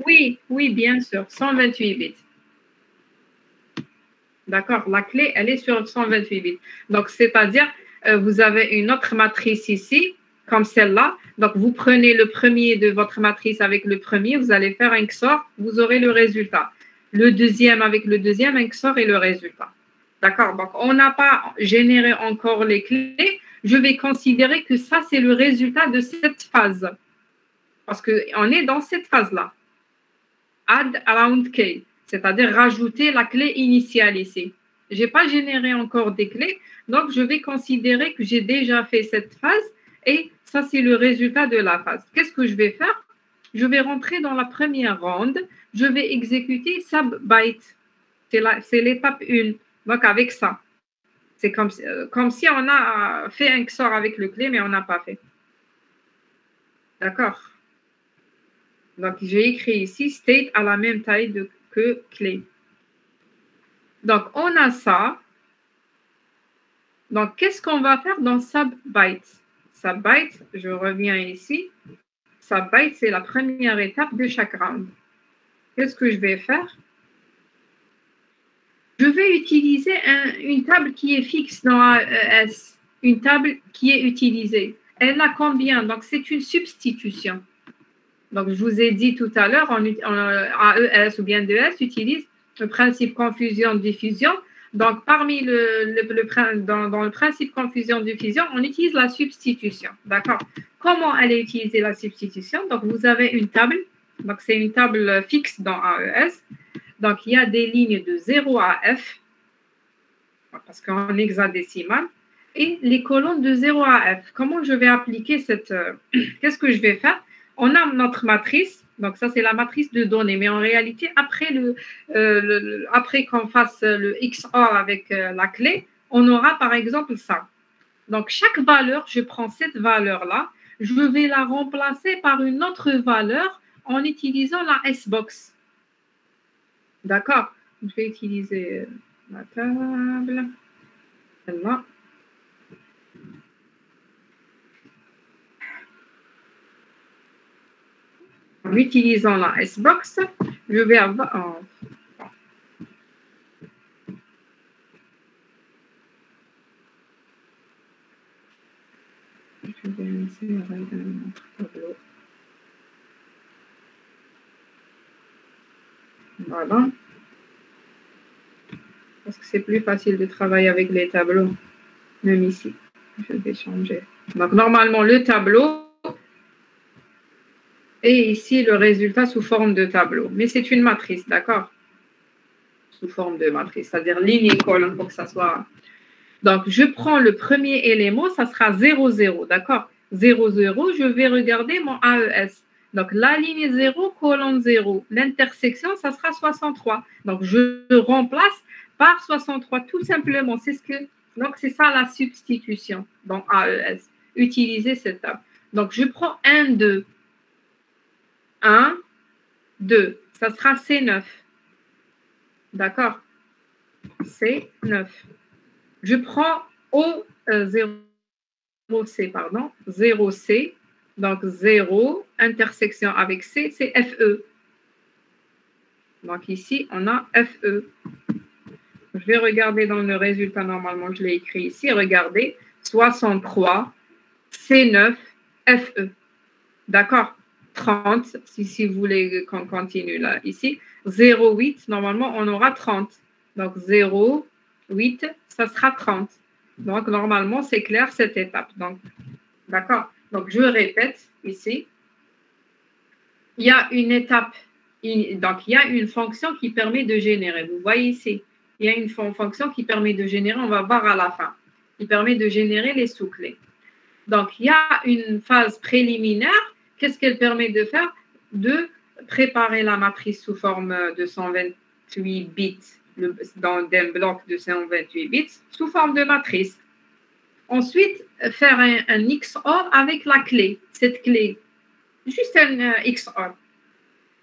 S1: Oui, oui, bien sûr. 128 bits. D'accord? La clé, elle est sur 128 bits. Donc, c'est-à-dire, vous avez une autre matrice ici, comme celle-là. Donc, vous prenez le premier de votre matrice avec le premier, vous allez faire un XOR, vous aurez le résultat. Le deuxième avec le deuxième, un XOR et le résultat. D'accord? Donc, on n'a pas généré encore les clés. Je vais considérer que ça, c'est le résultat de cette phase. Parce qu'on est dans cette phase-là. Add around key, c'est-à-dire rajouter la clé initiale ici. Je n'ai pas généré encore des clés, donc je vais considérer que j'ai déjà fait cette phase et ça, c'est le résultat de la phase. Qu'est-ce que je vais faire? Je vais rentrer dans la première ronde, je vais exécuter sub-byte. C'est l'étape 1, donc avec ça. C'est comme si on a fait un XOR avec le clé, mais on n'a pas fait. D'accord? Donc, j'ai écrit ici state à la même taille que clé. Donc, on a ça. Donc, qu'est-ce qu'on va faire dans sub-byte? Sub-byte, je reviens ici. Sub-byte, c'est la première étape de chaque round. Qu'est-ce que je vais faire? Je vais utiliser une table qui est fixe dans AES. Une table qui est utilisée. Elle a combien? Donc, c'est une substitution. Donc, je vous ai dit tout à l'heure, AES ou bien DES utilise le principe confusion-diffusion. Donc, parmi dans le principe confusion-diffusion, on utilise la substitution. D'accord? Comment aller utiliser la substitution? Donc, vous avez une table. Donc, c'est une table fixe dans AES. Donc, il y a des lignes de 0 à F, parce qu'en hexadécimal, et les colonnes de 0 à F. Comment je vais appliquer cette... Qu'est-ce que je vais faire? On a notre matrice, donc ça c'est la matrice de données, mais en réalité, après qu'on fasse le XOR avec la clé, on aura par exemple ça. Donc chaque valeur, je prends cette valeur-là, je vais la remplacer par une autre valeur en utilisant la S-box. D'accord? Je vais utiliser la table, celle-là. En utilisant la S-box, je vais avoir... Je vais insérer dans notre tableau. Voilà. Parce que c'est plus facile de travailler avec les tableaux. Même ici, je vais changer. Donc, normalement, le tableau et ici, le résultat sous forme de tableau. Mais c'est une matrice, d'accord? Sous forme de matrice, c'est-à-dire ligne et colonne pour que ça soit... Donc, je prends le premier élément, ça sera 0, 0, d'accord? 0, 0, je vais regarder mon AES. Donc, la ligne 0, colonne 0. L'intersection, ça sera 63. Donc, je remplace par 63, tout simplement. Donc, c'est ça la substitution dans AES. Utiliser cette table. Donc, je prends 1, 2. 1, 2. Ça sera C9. D'accord? C9. Je prends O0C, pardon, 0C. Donc 0, intersection avec C, c'est FE. Donc ici, on a FE. Je vais regarder dans le résultat, normalement, je l'ai écrit ici. Regardez, 63, C9, FE. D'accord? 30, si vous voulez qu'on continue là, ici. 0,8, normalement, on aura 30. Donc 0,8, ça sera 30. Donc, normalement, c'est clair cette étape. Donc, d'accord? Donc, je répète ici. Il y a une étape, donc il y a une fonction qui permet de générer. Vous voyez ici, il y a une fonction qui permet de générer, on va voir à la fin, qui permet de générer les sous-clés. Donc, il y a une phase préliminaire. Qu'est-ce qu'elle permet de faire? De préparer la matrice sous forme de 128 bits, dans un bloc de 128 bits, sous forme de matrice. Ensuite, faire un XOR avec la clé, cette clé. Juste un XOR.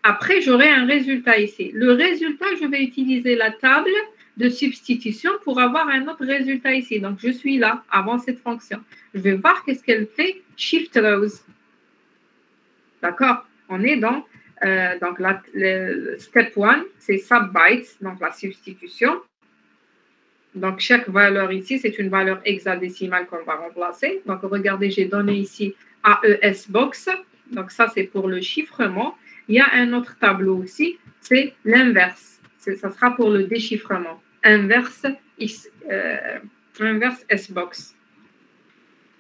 S1: Après, j'aurai un résultat ici. Le résultat, je vais utiliser la table de substitution pour avoir un autre résultat ici. Donc, je suis là, avant cette fonction. Je vais voir qu'est-ce qu'elle fait. Shift rows. D'accord? On est dans donc le step 1, c'est subbytes, donc la substitution. Donc, chaque valeur ici, c'est une valeur hexadécimale qu'on va remplacer. Donc, regardez, j'ai donné ici AES box. Donc, ça, c'est pour le chiffrement. Il y a un autre tableau aussi, c'est l'inverse. Ça sera pour le déchiffrement. Inverse S-box.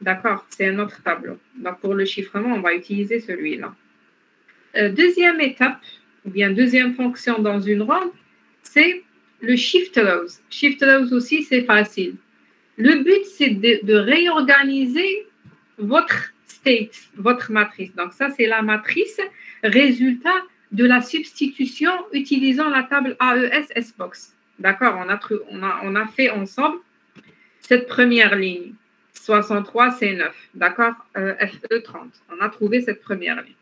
S1: D'accord, c'est un autre tableau. Donc, pour le chiffrement, on va utiliser celui-là. Deuxième étape, ou bien deuxième fonction dans une ronde, c'est le shift rows. Shift rows aussi, c'est facile. Le but, c'est de réorganiser votre state, votre matrice. Donc, ça, c'est la matrice résultat de la substitution utilisant la table AES S-box. D'accord, on a fait ensemble cette première ligne. 63, c'est 9. D'accord, FE 30. On a trouvé cette première ligne.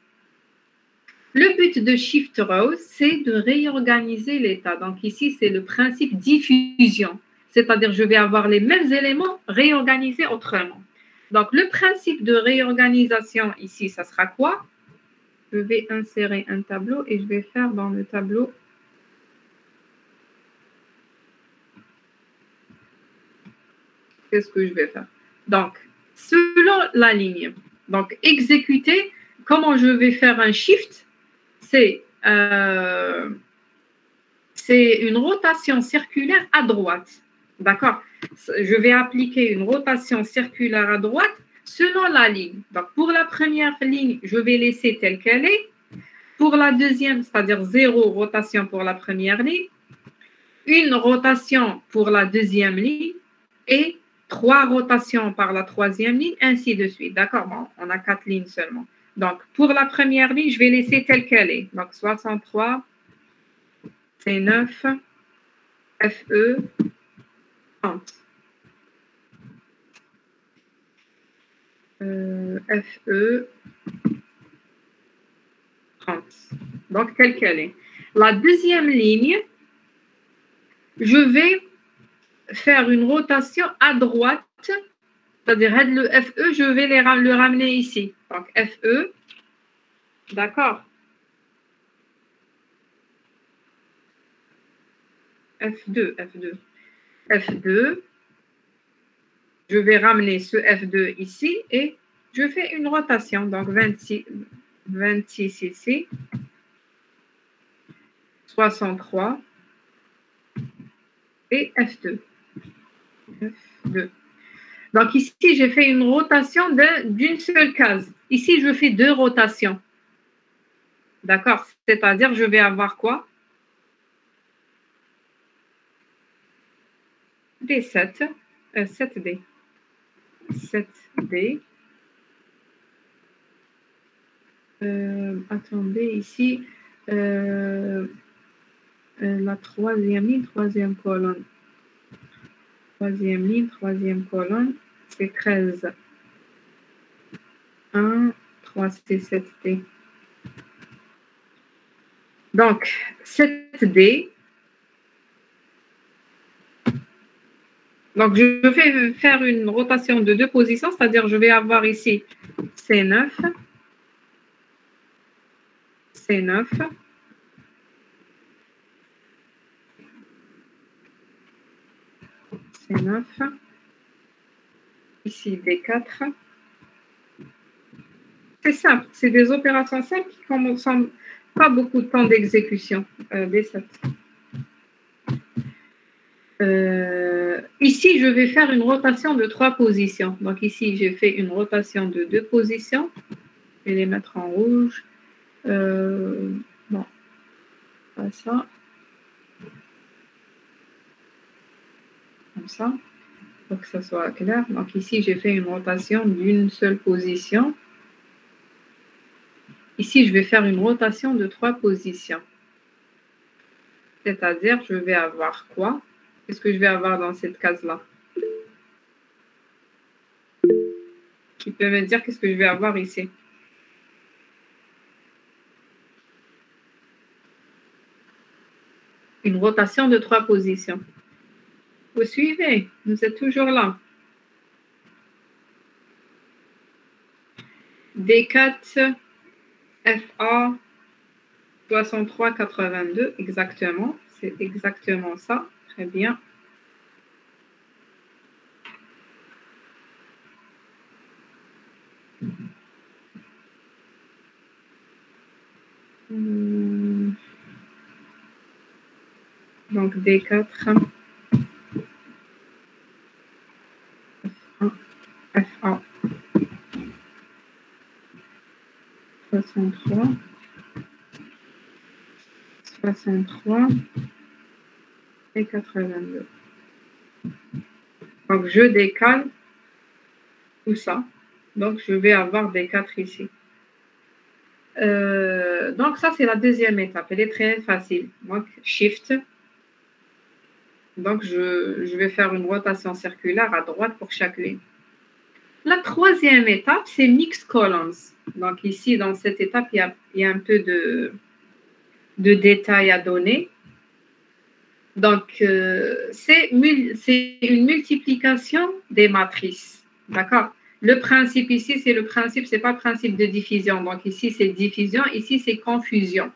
S1: Le but de Shift Row, c'est de réorganiser l'état. Donc, ici, c'est le principe diffusion. C'est-à-dire, je vais avoir les mêmes éléments réorganisés autrement. Donc, le principe de réorganisation ici, ça sera quoi? Je vais insérer un tableau et je vais faire dans le tableau. Qu'est-ce que je vais faire? Donc, selon la ligne, donc exécuter, comment je vais faire un shift? C'est une rotation circulaire à droite. D'accord? Je vais appliquer une rotation circulaire à droite selon la ligne. Donc, pour la première ligne, je vais laisser telle qu'elle est. Pour la deuxième, c'est-à-dire 0 rotation pour la première ligne, une rotation pour la deuxième ligne et 3 rotations par la troisième ligne, ainsi de suite. D'accord? Bon, on a 4 lignes seulement. Donc, pour la première ligne, je vais laisser telle qu'elle est. Donc, 63, C9, FE, 30. FE, 30. Donc, telle qu'elle est. La deuxième ligne, je vais faire une rotation à droite, c'est-à-dire le FE, je vais le ramener ici. Donc, FE, d'accord. F2. Je vais ramener ce F2 ici et je fais une rotation. Donc, 26 ici, 63 et F2. Donc, ici, j'ai fait une rotation d'une seule case. Ici, je fais 2 rotations. D'accord? C'est-à-dire, je vais avoir quoi? D7, 7D. 7D. Attendez, ici, la troisième ligne, troisième colonne. Troisième ligne, troisième colonne, c'est 13. 1, 3, C, 7, D. Donc, 7D. Donc, je vais faire une rotation de 2 positions, c'est-à-dire je vais avoir ici C9, C9, C9, ici D4. C'est simple, c'est des opérations simples qui ne consomment pas beaucoup de temps d'exécution. D7. Ici, je vais faire une rotation de 3 positions. Donc ici, j'ai fait une rotation de 2 positions. Je vais les mettre en rouge. Bon, pas ça. Comme ça, pour que ça soit clair. Donc ici, j'ai fait une rotation d'une seule position. Ici, je vais faire une rotation de 3 positions. C'est-à-dire, je vais avoir quoi? Qu'est-ce que je vais avoir dans cette case-là? Qui peut me dire qu'est-ce que je vais avoir ici? Une rotation de 3 positions. Vous suivez? Vous êtes toujours là. D4, FA, 63, 82, exactement. C'est exactement ça. Très bien. Donc D4, FA, 63, 63 et 82. Donc je décale tout ça. Donc je vais avoir D4 ici. Donc ça c'est la deuxième étape. Elle est très facile. Donc Shift. Donc je vais faire une rotation circulaire à droite pour chaque ligne. La troisième étape, c'est Mix Columns. Donc ici, dans cette étape, il y a un peu de détails à donner. Donc, c'est une multiplication des matrices. D'accord? Le principe ici, c'est le principe, c'est pas le principe de division. Donc ici, c'est division, ici, c'est confusion.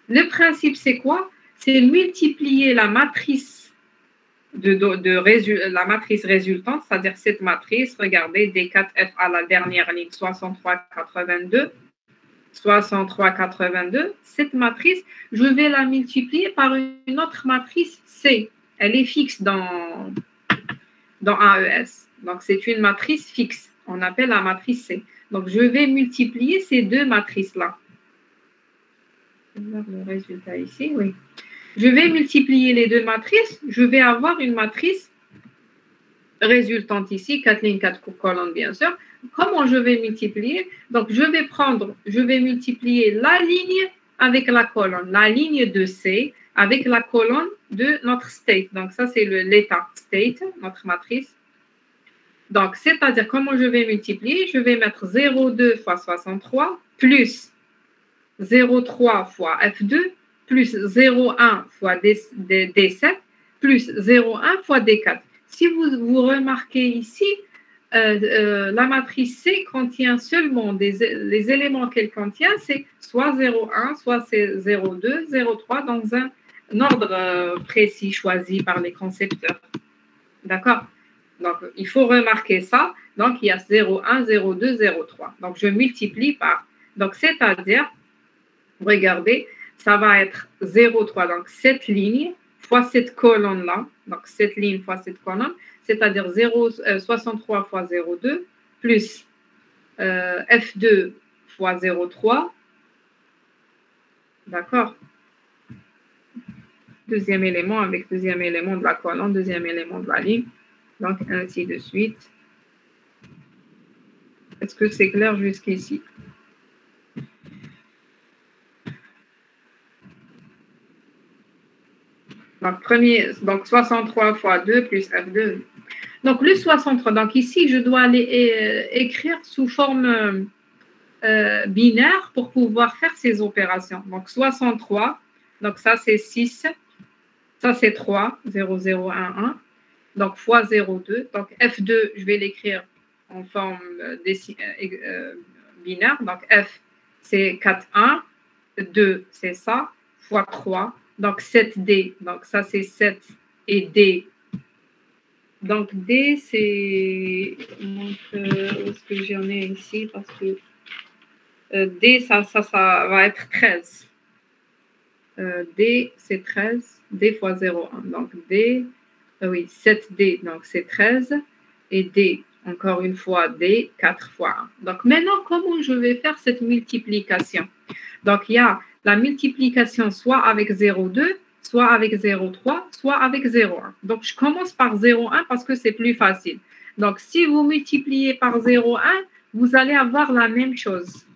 S1: Le principe, c'est quoi? C'est multiplier la matrice la matrice résultante, c'est-à-dire cette matrice, regardez, D4F à la dernière ligne, 63, 82, 63, 82, cette matrice, je vais la multiplier par une autre matrice C. Elle est fixe dans AES. Donc, c'est une matrice fixe. On appelle la matrice C. Donc, je vais multiplier ces deux matrices-là. Je vais voir le résultat ici, oui. Je vais multiplier les deux matrices, je vais avoir une matrice résultante ici, 4 lignes, 4 colonnes, bien sûr. Comment je vais multiplier? Donc, je vais multiplier la ligne avec la colonne, la ligne de C avec la colonne de notre state. Donc, ça, c'est l'état state, notre matrice. Donc, c'est-à-dire, comment je vais multiplier? Je vais mettre 0,2 fois 63 plus 0,3 fois F2 plus 0,1 fois D7 plus 0,1 fois D4. Si vous remarquez ici, la matrice C contient seulement les éléments qu'elle contient, c'est soit 0,1, soit 0,2, 0,3 dans un ordre précis choisi par les concepteurs. D'accord? Donc, il faut remarquer ça. Donc, il y a 0,1, 0,2, 0,3. Donc, je multiplie par. Donc, c'est-à-dire, regardez, ça va être 0,3, donc cette ligne fois cette colonne-là, donc cette ligne fois cette colonne, c'est-à-dire 63 fois 0,2 plus F2 fois 0,3, d'accord? Deuxième élément avec deuxième élément de la colonne, deuxième élément de la ligne, donc ainsi de suite. Est-ce que c'est clair jusqu'ici? Donc 63 fois 2 plus F2. Donc le 63, donc ici, je dois aller écrire sous forme binaires pour pouvoir faire ces opérations. Donc 63, donc ça c'est 6, ça c'est 3, 0, 0, 1, 1. Donc fois 0,2. Donc F2, je vais l'écrire en forme binaire. Donc F, c'est 4, 1. 2, c'est ça, fois 3. Donc 7D. Donc ça, c'est 7 et D. Donc D, c'est... où est-ce que j'en ai ici? Parce que D, ça va être 13. D, c'est 13. D fois 0,1. Donc D... oui, 7D, donc c'est 13. Et D, encore une fois, D, 4 fois 1. Donc maintenant, comment je vais faire cette multiplication? Donc il y a la multiplication soit avec 0,2, soit avec 0,3, soit avec 0,1. Donc je commence par 0,1 parce que c'est plus facile. Donc si vous multipliez par 0,1, vous allez avoir la même chose.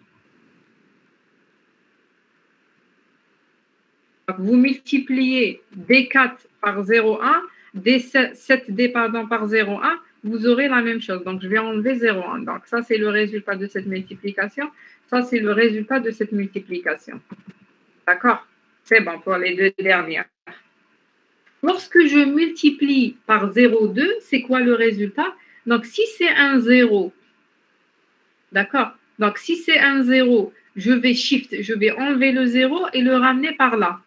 S1: Donc, vous multipliez D4 par 0,1, D7D par 0,1, vous aurez la même chose. Donc, je vais enlever 0,1. Donc, ça, c'est le résultat de cette multiplication. Ça, c'est le résultat de cette multiplication. D'accord? C'est bon pour les deux dernières. Lorsque je multiplie par 0,2, c'est quoi le résultat? Donc, si c'est un 0, d'accord? Donc, si c'est un 0, je vais shift, je vais enlever le 0 et le ramener par là.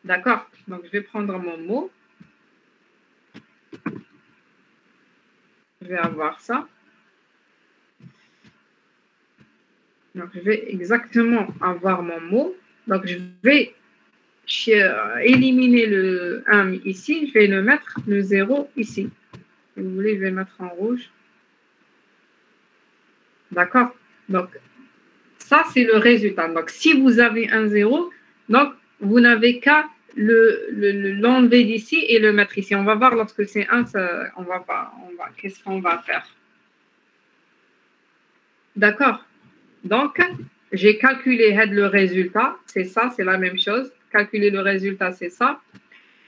S1: D'accord? Donc, je vais prendre mon mot. Je vais avoir ça. Donc, je vais exactement avoir mon mot. Donc, je vais éliminer le 1 ici. Je vais le mettre, le 0 ici. Si vous voulez, je vais le mettre en rouge. D'accord? Donc, ça, c'est le résultat. Donc, si vous avez un 0, donc, vous n'avez qu'à l'enlever d'ici et le mettre ici. On va voir lorsque c'est 1, qu'est-ce qu'on va faire. D'accord? Donc, j'ai calculé le résultat, c'est ça, c'est la même chose. Calculer le résultat, c'est ça.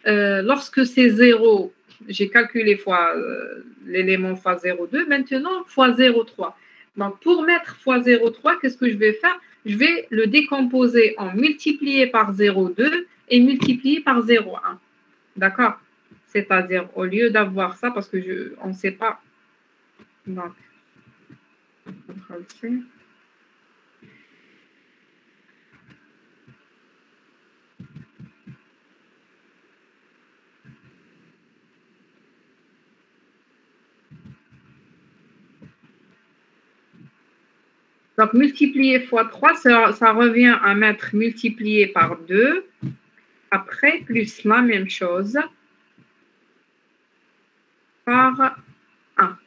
S1: Lorsque c'est 0, j'ai calculé fois l'élément fois 0,2. Maintenant, fois 0,3. Donc, pour mettre fois 0,3, qu'est-ce que je vais faire? Je vais le décomposer en multiplié par 0,2 et multiplié par 0,1. D'accord? C'est-à-dire, au lieu d'avoir ça, parce que on ne sait pas. Donc, CTRL-C. Donc, multiplier fois 3, ça revient à mettre multiplié par 2. Après, plus la même chose par 1.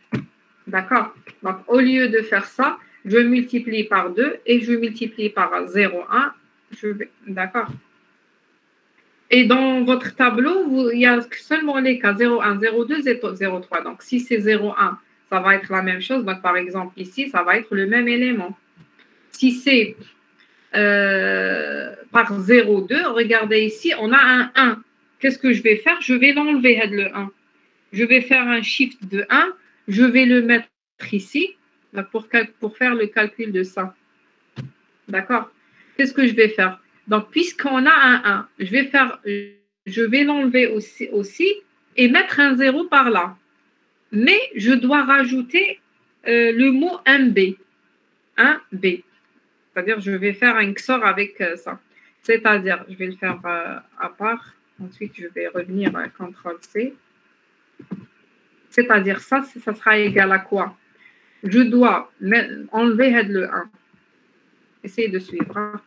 S1: D'accord? Donc, au lieu de faire ça, je multiplie par 2 et je multiplie par 0,1. D'accord? Et dans votre tableau, il y a seulement les cas 0,1, 0,2, 0,3. Donc, si c'est 0,1, ça va être la même chose. Donc, par exemple, ici, ça va être le même élément. Si c'est par 0,2, regardez ici, on a un 1. Qu'est-ce que je vais faire? Je vais l'enlever, le 1. Je vais faire un shift de 1. Je vais le mettre ici pour faire le calcul de ça. D'accord? Qu'est-ce que je vais faire? Donc, puisqu'on a un 1, je vais l'enlever aussi et mettre un 0 par là. Mais je dois rajouter le mot 1B. 1B. C'est-à-dire, je vais faire un XOR avec ça. C'est-à-dire, je vais le faire à part. Ensuite, je vais revenir à CTRL-C. C'est-à-dire, ça sera égal à quoi? Je dois enlever le 1. Essayez de suivre. Hein.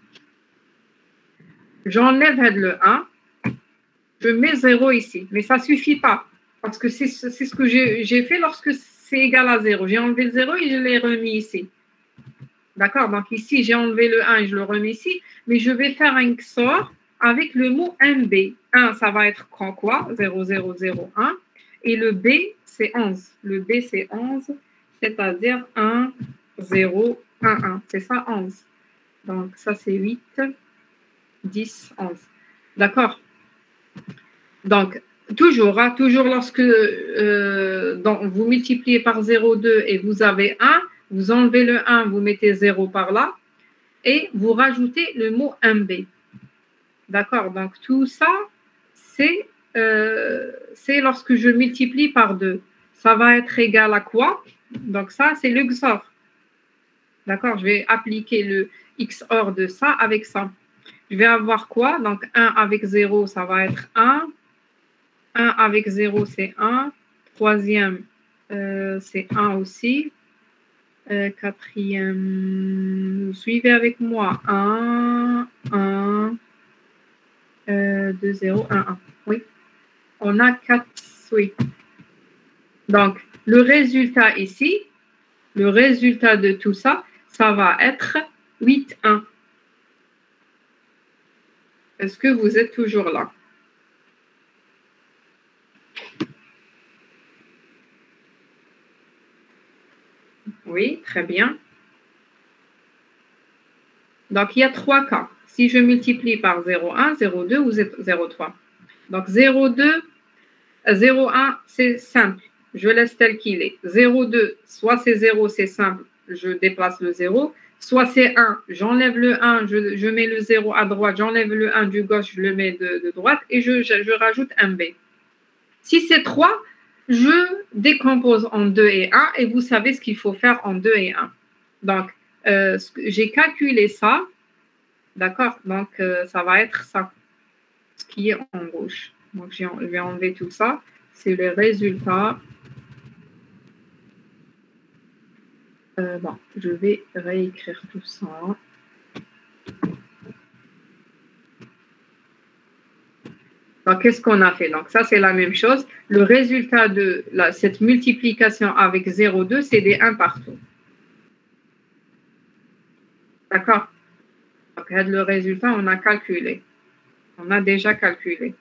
S1: J'enlève le 1. Je mets 0 ici. Mais ça ne suffit pas. Parce que c'est ce que j'ai fait lorsque c'est égal à 0. J'ai enlevé le 0 et je l'ai remis ici. D'accord? Donc ici, j'ai enlevé le 1 et je le remets ici. Mais je vais faire un XOR avec le mot 1B. 1, ça va être quoi? 0, 0, 0, 1. Et le B, c'est 11. Le B, c'est 11. C'est-à-dire 1, 0, 1, 1. C'est ça, 11. Donc ça, c'est 8, 10, 11. D'accord? Donc, toujours lorsque vous multipliez par 0,2 et vous avez 1, vous enlevez le 1, vous mettez 0 par là, et vous rajoutez le mot MB. D'accord? Donc, tout ça, c'est lorsque je multiplie par 2. Ça va être égal à quoi? Donc, ça, c'est le XOR. D'accord? Je vais appliquer le XOR de ça avec ça. Je vais avoir quoi? Donc, 1 avec 0, ça va être 1. 1 avec 0, c'est 1. Troisième, c'est 1 aussi. Quatrième, suivez avec moi. 1, 1, 2, 0, 1, 1. Oui, on a 4, oui. Donc, le résultat ici, le résultat de tout ça, ça va être 8, 1. Est-ce que vous êtes toujours là? Oui, très bien. Donc, il y a 3 cas. Si je multiplie par 0,1, 0,2 ou 0,3. Donc, 0,2, 0,1, c'est simple. Je laisse tel qu'il est. 0,2, soit c'est 0, c'est simple. Je déplace le 0. Soit c'est 1, j'enlève le 1, je mets le 0 à droite, j'enlève le 1 du gauche, je le mets de droite et je rajoute un B. Si c'est 3, je décompose en 2 et 1 et vous savez ce qu'il faut faire en 2 et 1. Donc, j'ai calculé ça, d'accord? Donc, ça va être ça, ce qui est en rouge. Donc, je vais enlever tout ça. C'est le résultat. Bon, je vais réécrire tout ça. Donc, qu'est-ce qu'on a fait? Donc, ça, c'est la même chose. Le résultat de cette multiplication avec 0,2, c'est des 1 partout. D'accord? Donc, le résultat, on a calculé. On a déjà calculé.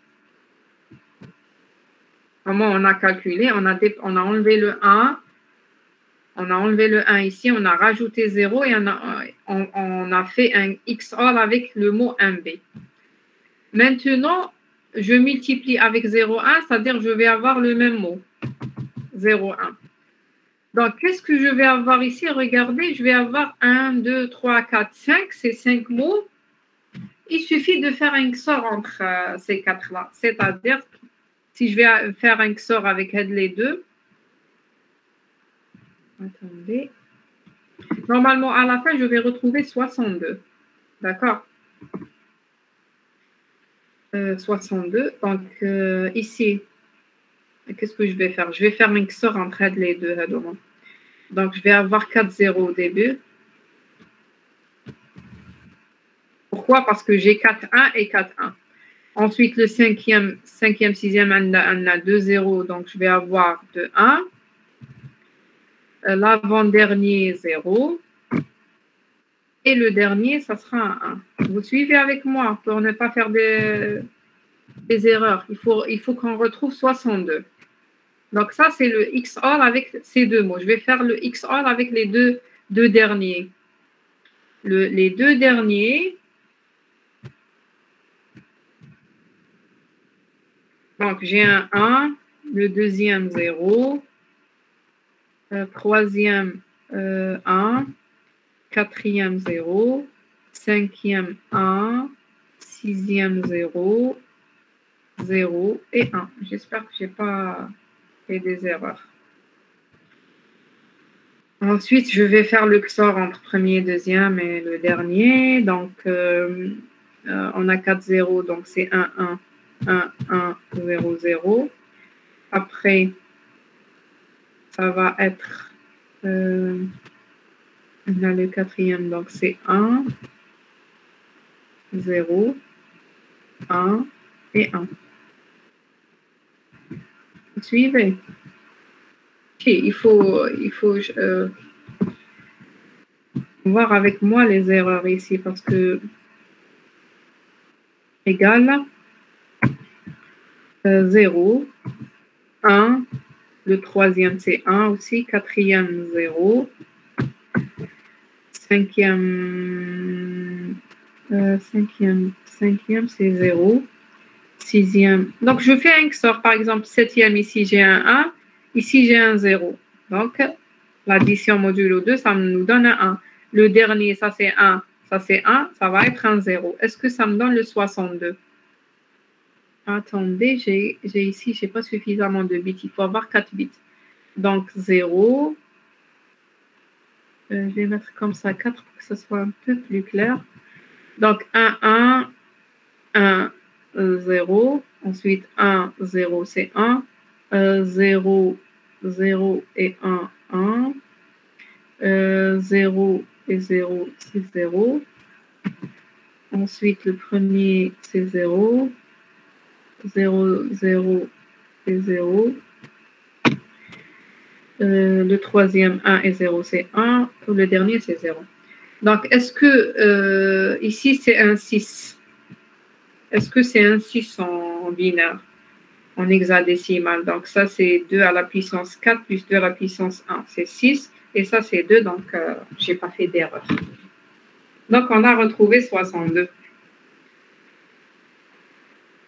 S1: Comment on a calculé? On a enlevé le 1. On a enlevé le 1 ici, on a rajouté 0 et on a fait un XOR avec le mot MB. Maintenant, je multiplie avec 0,1, c'est-à-dire je vais avoir le même mot. 0,1. Donc, qu'est-ce que je vais avoir ici? Regardez, je vais avoir 1, 2, 3, 4, 5. C'est 5 mots. Il suffit de faire un XOR entre ces 4-là. C'est-à-dire, si je vais faire un XOR avec les deux, attendez. Normalement, à la fin, je vais retrouver 62. D'accord? 62. Donc, ici, qu'est-ce que je vais faire? Je vais faire un XOR entre les deux. Donc, je vais avoir 4 0 au début. Pourquoi? Parce que j'ai 4 1 et 4 1. Ensuite, le cinquième, sixième, on a 2 0. Donc, je vais avoir 2 1. L'avant-dernier, 0. Et le dernier, ça sera un 1. Vous suivez avec moi pour ne pas faire des erreurs. Il faut qu'on retrouve 62. Donc, ça, c'est le XOR avec ces deux mots. Je vais faire le XOR avec les deux derniers. Les deux derniers. Donc, j'ai un 1, le deuxième 0, troisième 1, quatrième 0, cinquième 1, sixième 0, 0 et 1. J'espère que je n'ai pas fait des erreurs. Ensuite, je vais faire le XOR entre premier, deuxième et le dernier. Donc, on a 4 0, donc c'est 1, 1, 1, 1, 0, 0. Après, ça va être... on a le quatrième, donc c'est 1, 0, 1 et 1. Vous suivez? Ok, il faut voir avec moi les erreurs ici parce que égal 0, 1, le troisième c'est 1 aussi, quatrième 0, cinquième c'est 0, sixième. Donc je fais un XOR, par exemple, septième ici j'ai un 1, ici j'ai un 0. Donc L'addition modulo 2, ça nous donne un 1. Le dernier, ça c'est 1, ça c'est 1, ça va être un 0. Est-ce que ça me donne le 62? Attendez, j'ai ici, je n'ai pas suffisamment de bits. Il faut avoir 4 bits. Donc 0. Je vais mettre comme ça 4 pour que ce soit un peu plus clair. Donc 1, 1, 0. Ensuite 1, 0, c'est 1. 0, 0 et 1, 1. 0 et 0, c'est 0. Ensuite, le premier, c'est 0. 0, 0 et 0. Le troisième, 1 et 0, c'est 1. Le dernier, c'est 0. Donc, est-ce que ici, c'est un 6? Est-ce que c'est un 6 en binaire, en hexadécimal? Donc, ça, c'est 2 à la puissance 4 plus 2 à la puissance 1. C'est 6. Et ça, c'est 2. Donc, je n'ai pas fait d'erreur. Donc, on a retrouvé 62.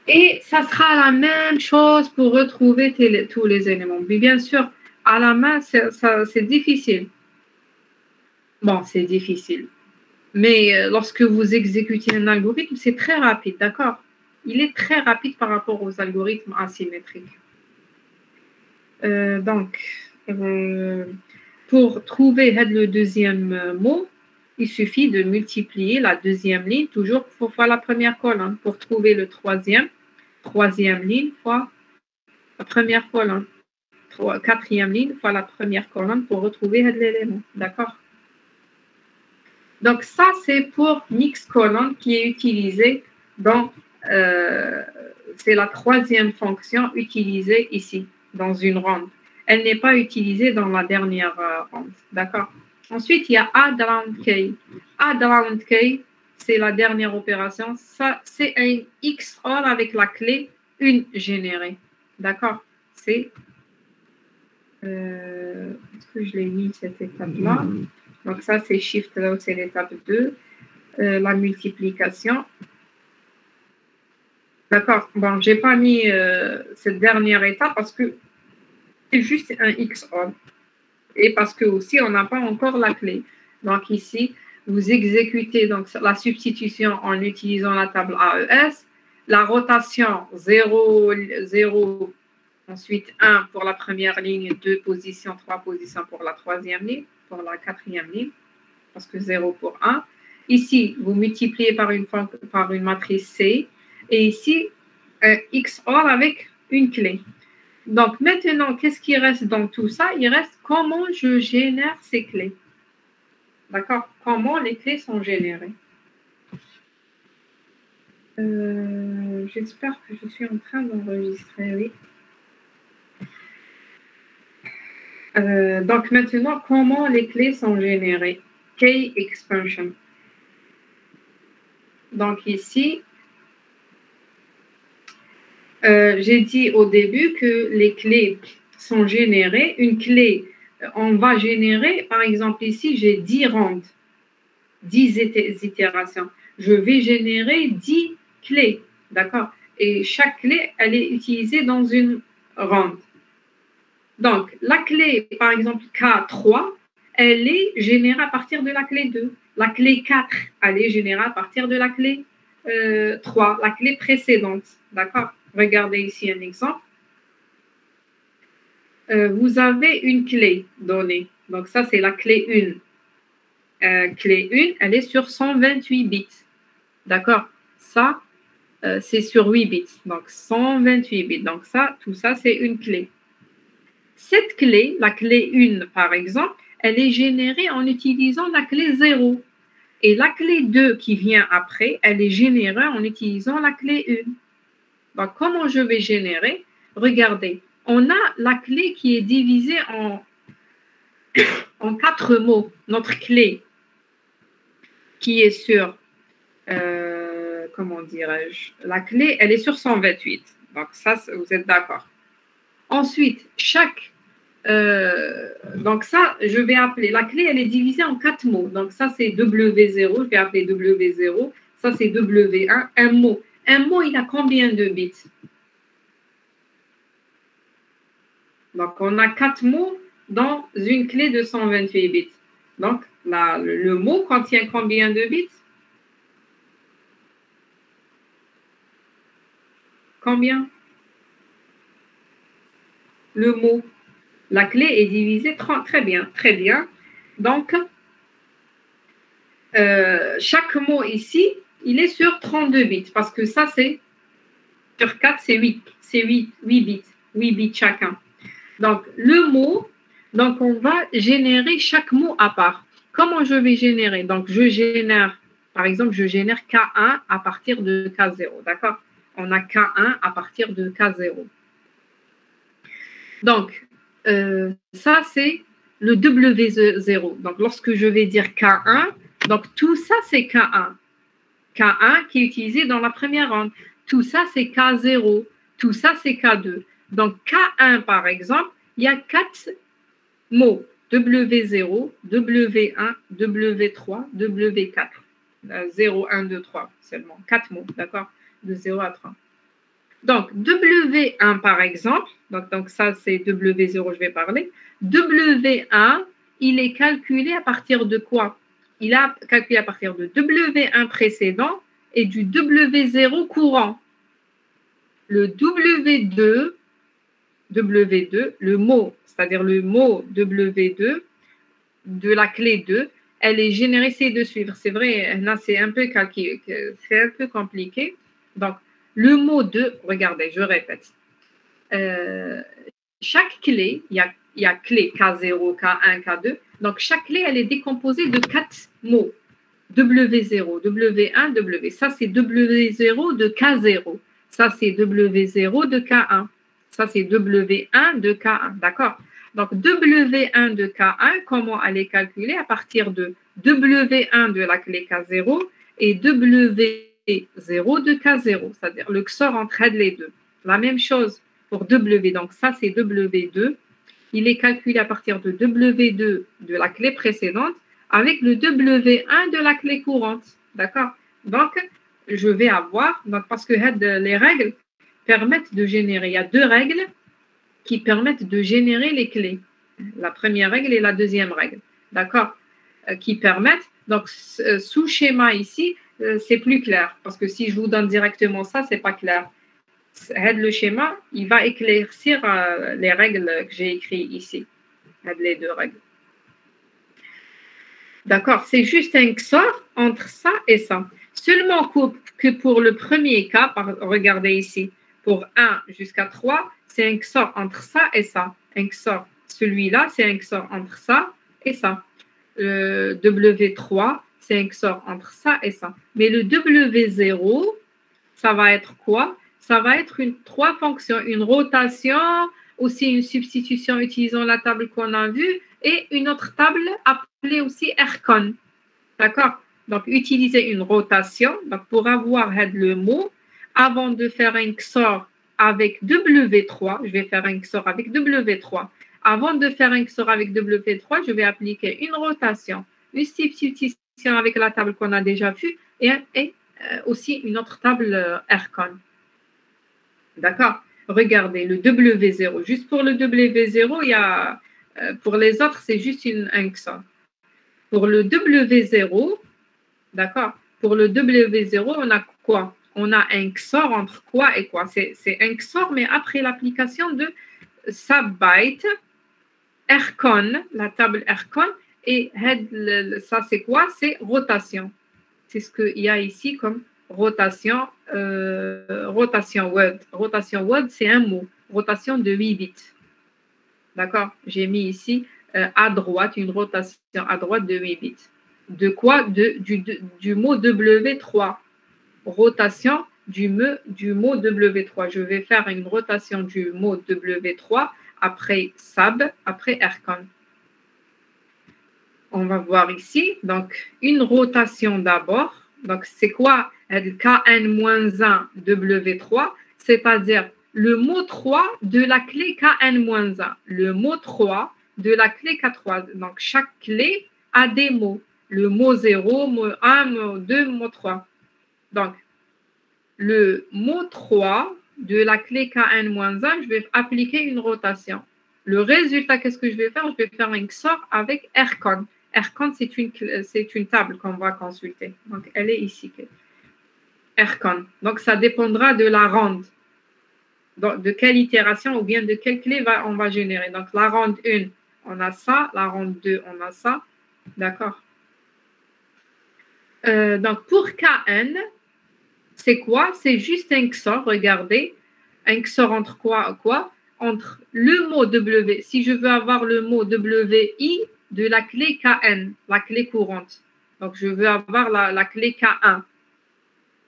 S1: Et ça sera la même chose pour retrouver tous les éléments. Mais bien sûr, à la main, c'est difficile. Bon, c'est difficile. Mais lorsque vous exécutez un algorithme, c'est très rapide, d'accord? Il est très rapide par rapport aux algorithmes asymétriques. Pour trouver le deuxième mot, il suffit de multiplier la deuxième ligne toujours fois la première colonne. Pour trouver le troisième ligne fois la première colonne. Quatrième ligne fois la première colonne pour retrouver l'élément. D'accord? Donc, ça, c'est pour mix colonne qui est utilisé dans... c'est la troisième fonction utilisée ici, dans une ronde. Elle n'est pas utilisée dans la dernière ronde. D'accord? Ensuite, il y a add round k. Add round k, c'est la dernière opération. Ça, c'est un XOR avec la clé 1 générée. D'accord? C'est... est-ce que je l'ai mis cette étape-là? Donc, ça, c'est shift là, c'est l'étape 2. La multiplication. D'accord. Bon, je n'ai pas mis cette dernière étape parce que c'est juste un XOR. Et parce que aussi, on n'a pas encore la clé. Donc, ici, vous exécutez donc, la substitution en utilisant la table AES. La rotation 0, 0, ensuite 1 pour la première ligne, 2 positions, 3 positions pour la troisième ligne, pour la quatrième ligne, parce que 0 pour 1. Ici, vous multipliez par une matrice C. Et ici, un XOR avec une clé. Donc, maintenant, qu'est-ce qui reste dans tout ça? Il reste comment je génère ces clés. D'accord? Comment les clés sont générées. J'espère que je suis en train d'enregistrer, oui. Donc, maintenant, comment les clés sont générées? Key expansion. Donc, ici, j'ai dit au début que les clés sont générées. Une clé, on va générer, par exemple, ici, j'ai 10 rondes, 10 itérations. Je vais générer 10 clés, d'accord? Et chaque clé, elle est utilisée dans une ronde. Donc, la clé, par exemple, K3, elle est générée à partir de la clé 2. La clé 4, elle est générée à partir de la clé 3, la clé précédente, d'accord? Regardez ici un exemple. Vous avez une clé donnée. Donc, ça, c'est la clé 1. Clé 1, elle est sur 128 bits. D'accord? Ça, c'est sur 8 bits. Donc, 128 bits. Donc, ça, tout ça, c'est une clé. Cette clé, la clé 1, par exemple, elle est générée en utilisant la clé 0. Et la clé 2 qui vient après, elle est générée en utilisant la clé 1. Donc, comment je vais générer? Regardez, on a la clé qui est divisée en 4 mots. Notre clé qui est sur, comment dirais-je? La clé, elle est sur 128. Donc, ça, vous êtes d'accord. Ensuite, donc ça, je vais appeler, la clé, elle est divisée en 4 mots. Donc, ça, c'est W0, je vais appeler W0. Ça, c'est W1, un mot. Un mot, il a combien de bits? Donc, on a 4 mots. dans une clé de 128 bits. Donc, le mot contient combien de bits? Combien? Le mot. La clé est divisée très bien, très bien. Donc, chaque mot ici, il est sur 32 bits, parce que ça, c'est sur 4, c'est 8. C'est 8 bits. 8 bits chacun. Donc, le mot, donc on va générer chaque mot à part. Comment je vais générer? Donc, je génère, par exemple, je génère K1 à partir de K0, d'accord? On a K1 à partir de K0. Donc, ça, c'est le W0. Donc, lorsque je vais dire K1, donc tout ça, c'est K1. K1 qui est utilisé dans la première ronde. Tout ça, c'est K0. Tout ça, c'est K2. Donc, K1, par exemple, il y a 4 mots. W0, W1, W3, W4. 0, 1, 2, 3 seulement. 4 mots, d'accord? De 0 à 3. Donc, W1, par exemple, donc ça, c'est W0, je vais parler. W1, il est calculé à partir de quoi? Il a calculé à partir de W1 précédent et du W0 courant. Le W2, le mot, c'est-à-dire le mot W2 de la clé 2, elle est générée, essayez de suivre. C'est vrai, là, c'est un peu calculé, c'est un peu compliqué. Donc, le mot 2, regardez, je répète. Chaque clé, il y a clé K0, K1, K2. Donc, chaque clé, elle est décomposée de 4 mots. W0, W1, W. Ça, c'est W0 de K0. Ça, c'est W0 de K1. Ça, c'est W1 de K1. D'accord? Donc, W1 de K1, comment elle est calculée? À partir de W1 de la clé K0 et W0 de K0, c'est-à-dire le XOR entre les deux. La même chose pour W. Donc, ça, c'est W2. Il est calculé à partir de W2 de la clé précédente avec le W1 de la clé courante. D'accord? Donc, je vais avoir, donc, parce que les règles permettent de générer, il y a 2 règles qui permettent de générer les clés. La première règle et la deuxième règle. D'accord? Qui permettent, donc, sous schéma ici, c'est plus clair, parce que si je vous donne directement ça, c'est pas clair. Le schéma, il va éclaircir les règles que j'ai écrites ici. Les 2 règles. D'accord, c'est juste un XOR entre ça et ça. Seulement que pour le premier cas, regardez ici, pour 1 jusqu'à 3, c'est un XOR entre ça et ça. Un XOR, celui-là, c'est un XOR entre ça et ça. Le W3, c'est un XOR entre ça et ça. Mais le W0, ça va être quoi? Ça va être 3 fonctions, une rotation, aussi une substitution utilisant la table qu'on a vue et une autre table appelée aussi RCON. D'accord? Donc, utiliser une rotation. Donc, pour avoir le mot, avant de faire un XOR avec W3, je vais faire un XOR avec W3. Avant de faire un XOR avec W3, je vais appliquer une rotation, une substitution avec la table qu'on a déjà vue et aussi une autre table RCON. D'accord? Regardez, le W0. Juste pour le W0, il y a, pour les autres, c'est juste un XOR. Pour le W0, d'accord? Pour le W0, on a quoi? On a un XOR entre quoi et quoi? C'est un XOR, mais après l'application de subbyte, RCON, la table RCON, et ça, c'est quoi? C'est rotation. C'est ce qu'il y a ici comme rotation, rotation word. Rotation word, c'est un mot. Rotation de 8 bits. D'accord? J'ai mis ici à droite, une rotation à droite de 8 bits. De quoi? Du mot W3. Rotation du mot W3. Je vais faire une rotation du mot W3 après sub, après RCON. On va voir ici, donc une rotation d'abord. Donc, c'est quoi Kn-1 W3? C'est-à-dire le mot 3 de la clé Kn-1. Le mot 3 de la clé K3. Donc, chaque clé a des mots. Le mot 0, mot 1, mot 2, mot 3. Donc, le mot 3 de la clé Kn-1, je vais appliquer une rotation. le résultat, qu'est-ce que je vais faire? Je vais faire un XOR avec RCON. RCON, c'est une table qu'on va consulter. Donc, elle est ici. RCON. Donc, ça dépendra de la ronde. Donc, de quelle itération ou bien de quelle clé on va générer. Donc, la ronde 1, on a ça. La ronde 2, on a ça. D'accord. Donc, pour KN, c'est quoi? C'est juste un XOR, regardez. Un XOR entre quoi? Entre le mot W. Si je veux avoir le mot WI de la clé KN, la clé courante. Donc, je veux avoir la clé K1.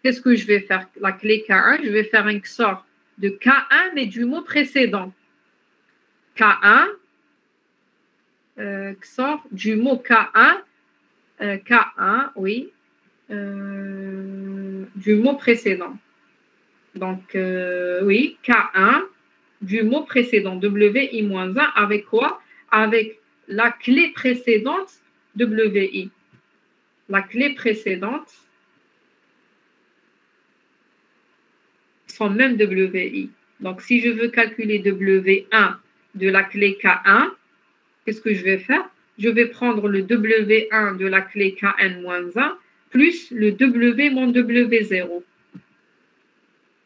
S1: Qu'est-ce que je vais faire? La clé K1, je vais faire un XOR de K1, mais du mot précédent. K1, XOR du mot K1, K1, oui, du mot précédent. Donc, oui, K1 du mot précédent, WI-1, avec quoi? Avec la clé précédente, WI. La clé précédente, sans même WI. Donc, si je veux calculer W1 de la clé K1, qu'est-ce que je vais faire? Je vais prendre le W1 de la clé KN-1 plus le W mon W0.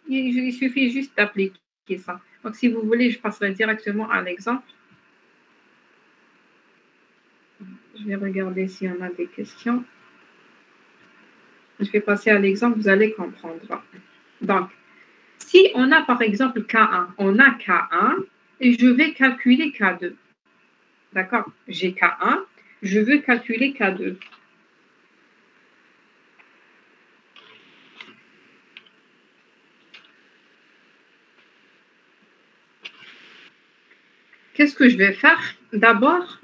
S1: Il suffit juste d'appliquer ça. Donc, si vous voulez, je passerai directement à l'exemple. Je vais regarder s'il y en a des questions. Je vais passer à l'exemple, vous allez comprendre. Donc, si on a par exemple K1, on a K1 et je vais calculer K2. D'accord? J'ai K1, je veux calculer K2. Qu'est-ce que je vais faire? D'abord,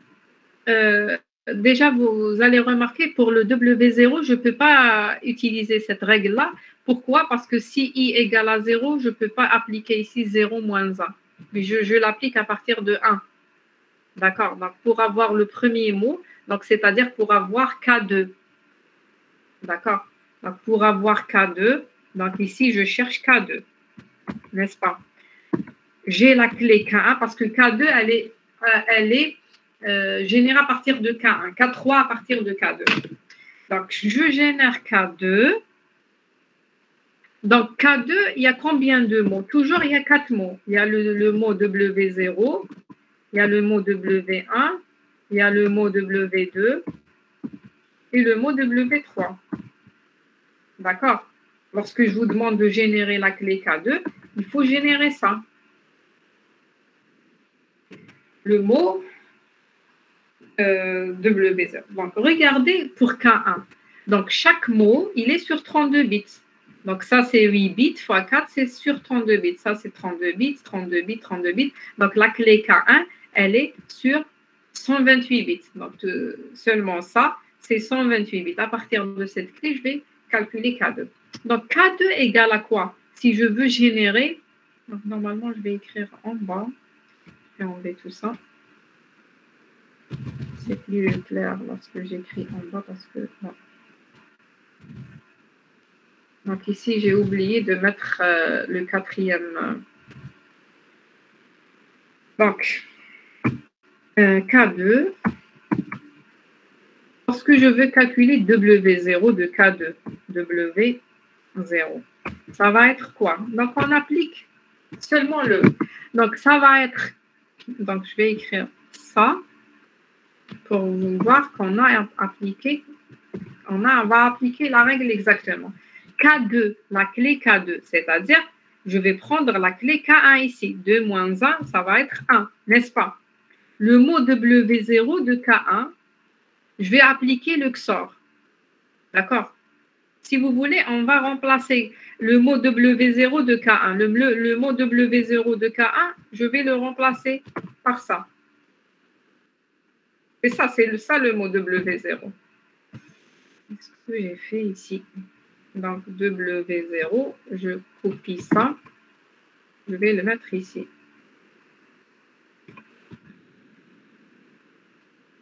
S1: déjà, vous allez remarquer, pour le W0, je ne peux pas utiliser cette règle-là. Pourquoi? Parce que si I égale à 0, je ne peux pas appliquer ici 0 moins 1. Mais je l'applique à partir de 1. D'accord? Donc, pour avoir le premier mot, donc c'est-à-dire pour avoir K2. D'accord? Donc, pour avoir K2, donc ici, je cherche K2. N'est-ce pas? J'ai la clé K1 parce que K2, elle est générée à partir de K1, K3 à partir de K2. Donc, je génère K2. Donc, K2, il y a combien de mots? Toujours, il y a 4 mots. Il y a le mot W0, il y a le mot W1, il y a le mot W2 et le mot W3. D'accord? Lorsque je vous demande de générer la clé K2, il faut générer ça. Le mot W0. Donc, regardez pour K1. Donc, chaque mot, il est sur 32 bits. Donc, ça, c'est 8 bits fois 4, c'est sur 32 bits. Ça, c'est 32 bits, 32 bits, 32 bits. Donc, la clé K1, elle est sur 128 bits. Donc, seulement ça, c'est 128 bits. À partir de cette clé, je vais calculer K2. Donc, K2 égale à quoi? Si je veux générer, donc, normalement, je vais écrire en bas. Je vais enlever tout ça. C'est plus clair lorsque j'écris en bas parce que... Non. Donc ici, j'ai oublié de mettre le quatrième. Donc, K2. Lorsque je veux calculer W0 de K2, W0, ça va être quoi? Donc, on applique seulement le... Donc, ça va être... Donc, je vais écrire ça pour vous voir qu'on a appliqué... On va appliquer la règle exactement. K2, la clé K2, c'est-à-dire, je vais prendre la clé K1 ici. 2 moins 1, ça va être 1, n'est-ce pas? Le mot W0 de K1, je vais appliquer le XOR. D'accord? Si vous voulez, on va remplacer le mot W0 de K1. Le mot W0 de K1, je vais le remplacer par ça. Et ça, c'est ça le mot W0. Qu'est-ce que j'ai fait ici? Donc, W0, je copie ça. Je vais le mettre ici.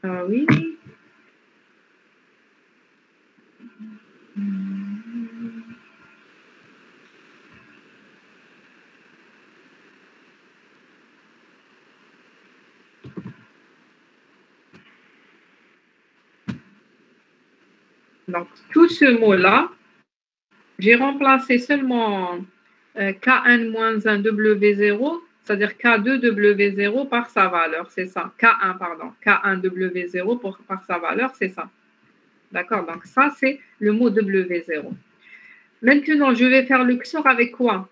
S1: Ah oui. Donc, tout ce mot-là, j'ai remplacé seulement Kn-1 W0, c'est-à-dire K2 W0 par sa valeur, c'est ça. K1, pardon. K1 W0 par sa valeur, c'est ça. D'accord? Donc, ça, c'est le mot W0. Maintenant, je vais faire le XOR avec quoi?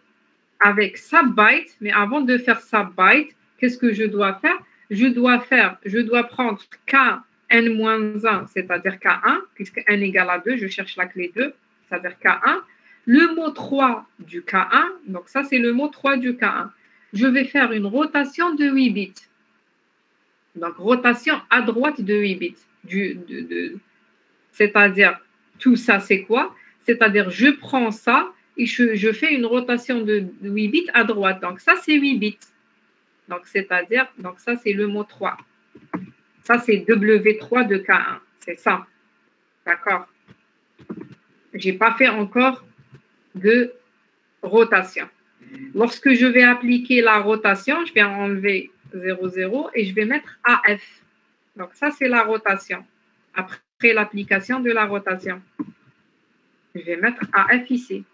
S1: Avec subbyte, mais avant de faire subbyte, qu'est-ce que je dois faire? Je dois prendre Kn-1, c'est-à-dire K1, puisque n égale à 2, je cherche la clé 2, c'est-à-dire K1. Le mot 3 du K1, donc ça, c'est le mot 3 du K1. Je vais faire une rotation de 8 bits. Donc, rotation à droite de 8 bits. C'est-à-dire, tout ça, c'est quoi? C'est-à-dire, je prends ça et je fais une rotation de 8 bits à droite. Donc, ça, c'est 8 bits. Donc, c'est-à-dire, donc ça, c'est le mot 3. Ça, c'est W3 de K1. C'est ça. D'accord? Je n'ai pas fait encore de rotation. Lorsque je vais appliquer la rotation, je vais enlever 0, 0 et je vais mettre AF. Donc, ça, c'est la rotation. Après l'application de la rotation, je vais mettre AF ici.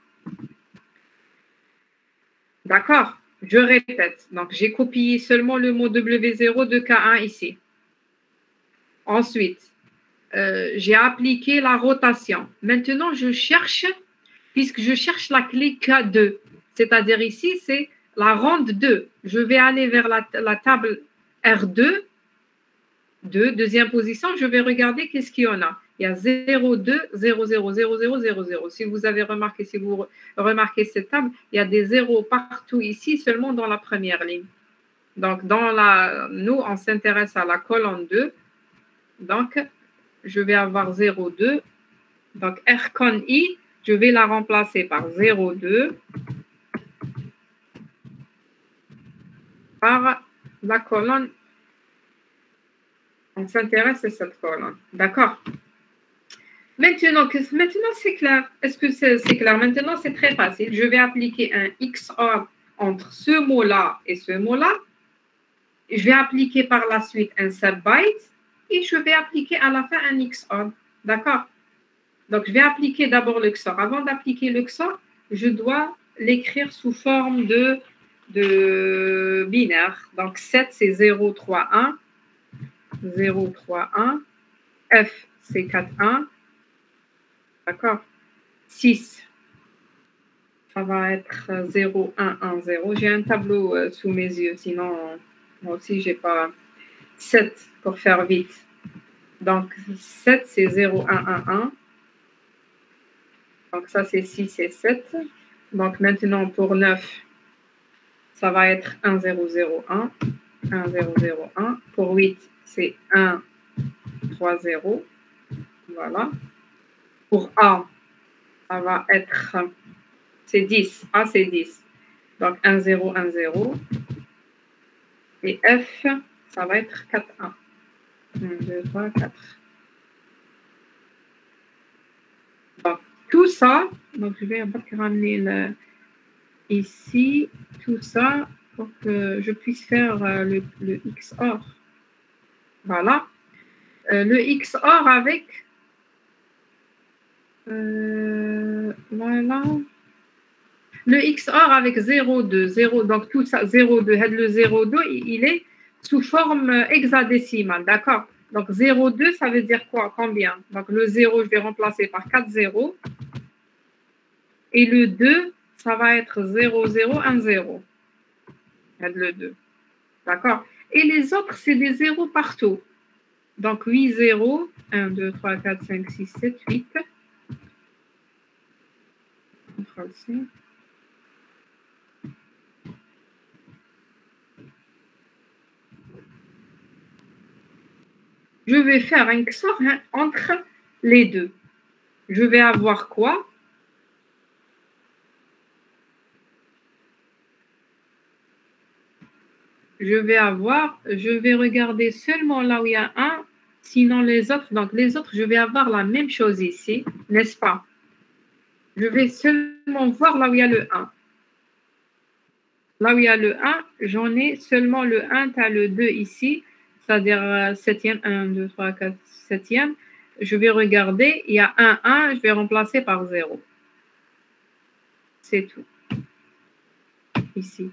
S1: D'accord? Je répète. Donc, j'ai copié seulement le mot W0 de K1 ici. Ensuite, j'ai appliqué la rotation. Maintenant, je cherche, puisque je cherche la clé K2, c'est-à-dire ici, c'est la ronde 2. Je vais aller vers la table R2, deuxième position, je vais regarder qu'est-ce qu'il y en a. Il y a 0, 2, 0, 0, 0, 0, 0, 0. Si vous avez remarqué, si vous remarquez cette table, il y a des zéros partout ici, seulement dans la première ligne. Donc, nous, on s'intéresse à la colonne 2. Donc, je vais avoir 0, 2. Donc, R con I, je vais la remplacer par 0, 2 par la colonne. On s'intéresse à cette colonne. D'accord? Maintenant, c'est clair. Est-ce que c'est clair? Maintenant, c'est très facile. Je vais appliquer un XOR entre ce mot-là et ce mot-là. Je vais appliquer par la suite un subbyte et je vais appliquer à la fin un XOR. D'accord? Donc, je vais appliquer d'abord le XOR. Avant d'appliquer le XOR, je dois l'écrire sous forme de binaire. Donc, 7, c'est 0, 3, 1. 0, 3, 1. F, c'est 4, 1. D'accord? 6, ça va être 0, 1, 1, 0. J'ai un tableau sous mes yeux, sinon, moi aussi, je n'ai pas 7 pour faire vite. Donc, 7, c'est 0, 1, 1, 1. Donc, ça, c'est 6 et 7. Donc, maintenant, pour 9, ça va être 1, 0, 0, 1. 1, 0, 0, 1. Pour 8, c'est 1, 3, 0. Voilà. Pour A, ça va être, c'est 10. A, c'est 10. Donc, 1, 0, 1, 0. Et F, ça va être 4, 1. 1, 2, 3, 4. Donc, tout ça, donc je vais ramener ici, tout ça, pour que je puisse faire le XOR. Voilà. Le XOR avec, voilà. Le XOR avec 0, 2, 0, donc tout ça, 0, 2, le 0, 2, il est sous forme hexadécimale, d'accord? Donc 0, 2, ça veut dire quoi? Combien? Donc le 0, je vais remplacer par 4 0. Et le 2, ça va être 0, 0, 1, 0. Le 2. D'accord? Et les autres, c'est des zéros partout. Donc 8 0, 1, 2, 3, 4, 5, 6, 7, 8. CTRL-C. Je vais faire un XOR entre les deux. Je vais avoir quoi? Je vais regarder seulement là où il y a 1, sinon les autres, donc les autres, je vais avoir la même chose ici, n'est-ce pas? Je vais seulement voir là où il y a le 1. Là où il y a le 1, j'en ai seulement le 1, tu as le 2 ici, c'est-à-dire 7e, 1, 2, 3, 4, 7e. je vais regarder, il y a 1, 1, je vais remplacer par 0. C'est tout. Ici.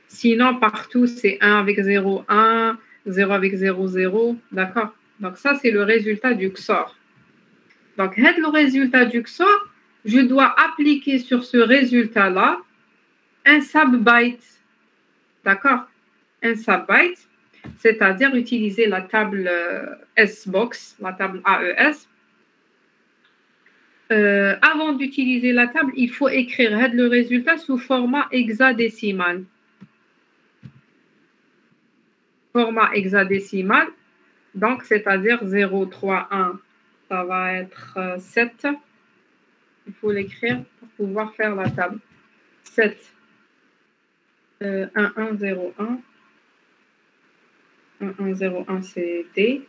S1: Sinon, partout, c'est 1 avec 0, 1, 0 avec 0, 0. D'accord? Donc, ça, c'est le résultat du XOR. Donc, le résultat du XOR, je dois appliquer sur ce résultat-là un subbyte. D'accord? Un subbyte, c'est-à-dire utiliser la table S-Box, la table AES. Avant d'utiliser la table, il faut écrire le résultat sous format hexadécimal. Format hexadécimal, donc c'est-à-dire 0, 3, 1, ça va être 7. Il faut l'écrire pour pouvoir faire la table. 7, 1, 1, 0, 1. 1, 1, 0, 1, c'est D.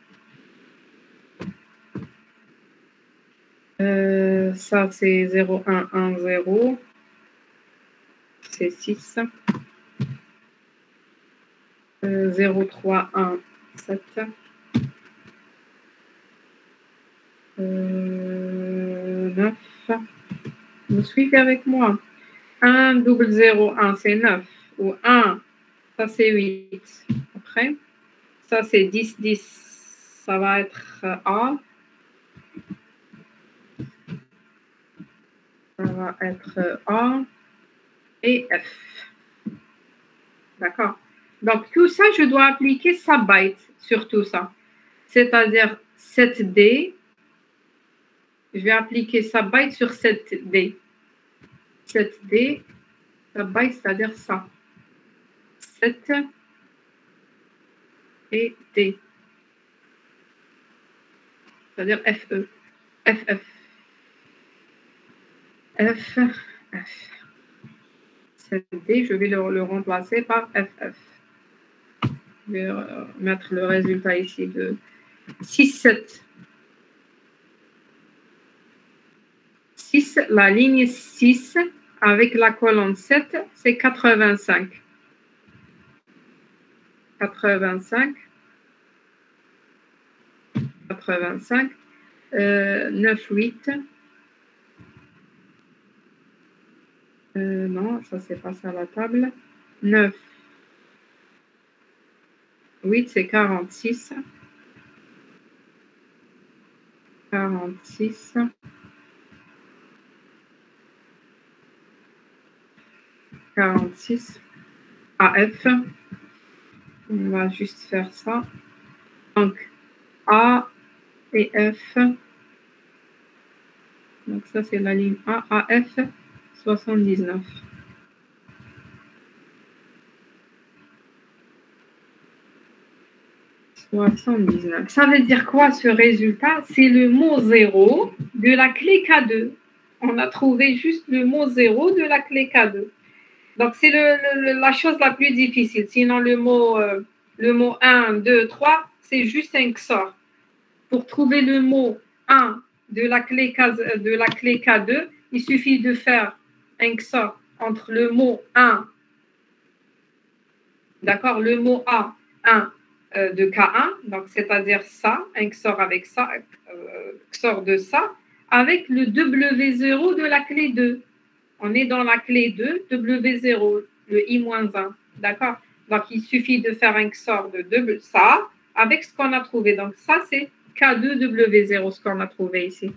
S1: Ça, c'est 0, 1, 1, 0. C'est 6. 0, 3, 1, 7. 9. Vous suivez avec moi. 1, double 0, 1, c'est 9. Ou 1, ça c'est 8. Après, ça c'est 10, 10. Ça va être A. Ça va être A et F. D'accord? Donc, tout ça, je dois appliquer subbyte sur tout ça. C'est-à-dire 7D. Je vais appliquer subbyte sur 7D. 7D, subbyte, c'est-à-dire ça. 7 et D. C'est-à-dire FE. FF. F, F. 7D, je vais le remplacer par FF. Je vais mettre le résultat ici de 6, 7. 6, la ligne 6 avec la colonne 7, c'est 85. 85. 85. 9, 8. Non, ça, c'est pas ça la table. 9. 8, c'est 46. 46. 46. AF. On va juste faire ça. Donc, A et F. Donc, ça, c'est la ligne A. AF, 79. Ça veut dire quoi ce résultat? C'est le mot 0 de la clé K2. On a trouvé juste le mot 0 de la clé K2. Donc, c'est la chose la plus difficile. Sinon, le mot 1, 2, 3, c'est juste un XOR. Pour trouver le mot 1 de la clé K2, il suffit de faire un XOR entre le mot 1, d'accord, le mot A, 1 de K1, donc c'est-à-dire ça, un XOR avec ça, XOR de ça, avec le W0 de la clé 2. On est dans la clé 2, W0, le I-1, d'accord? Donc, il suffit de faire un XOR de ça avec ce qu'on a trouvé. Donc, ça, c'est K2W0, ce qu'on a trouvé ici.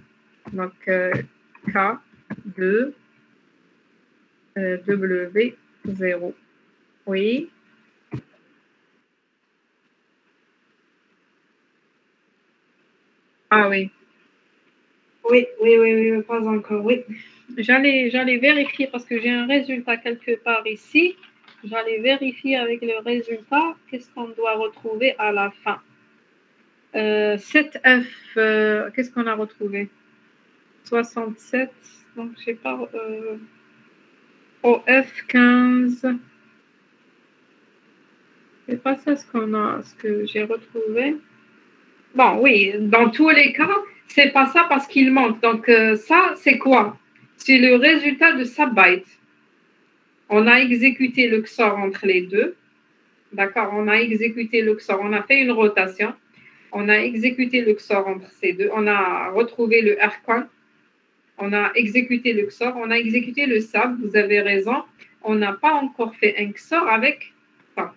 S1: Donc, K2W0. Oui. Ah oui. Oui, pas encore, oui. J'allais vérifier parce que j'ai un résultat quelque part ici. J'allais vérifier avec le résultat qu'est-ce qu'on doit retrouver à la fin. 7F, qu'est-ce qu'on a retrouvé? 67, donc je sais pas. OF 15. C'est pas ça ce que j'ai retrouvé. Bon, oui, dans tous les cas, c'est pas ça parce qu'il manque. Donc, ça, c'est quoi? C'est le résultat de subbyte. On a exécuté le XOR entre les deux. D'accord? On a exécuté le XOR. On a fait une rotation. On a exécuté le XOR entre ces deux. On a retrouvé le RCON. On a exécuté le XOR. On a exécuté le SAB. Vous avez raison. On n'a pas encore fait un XOR avec ça.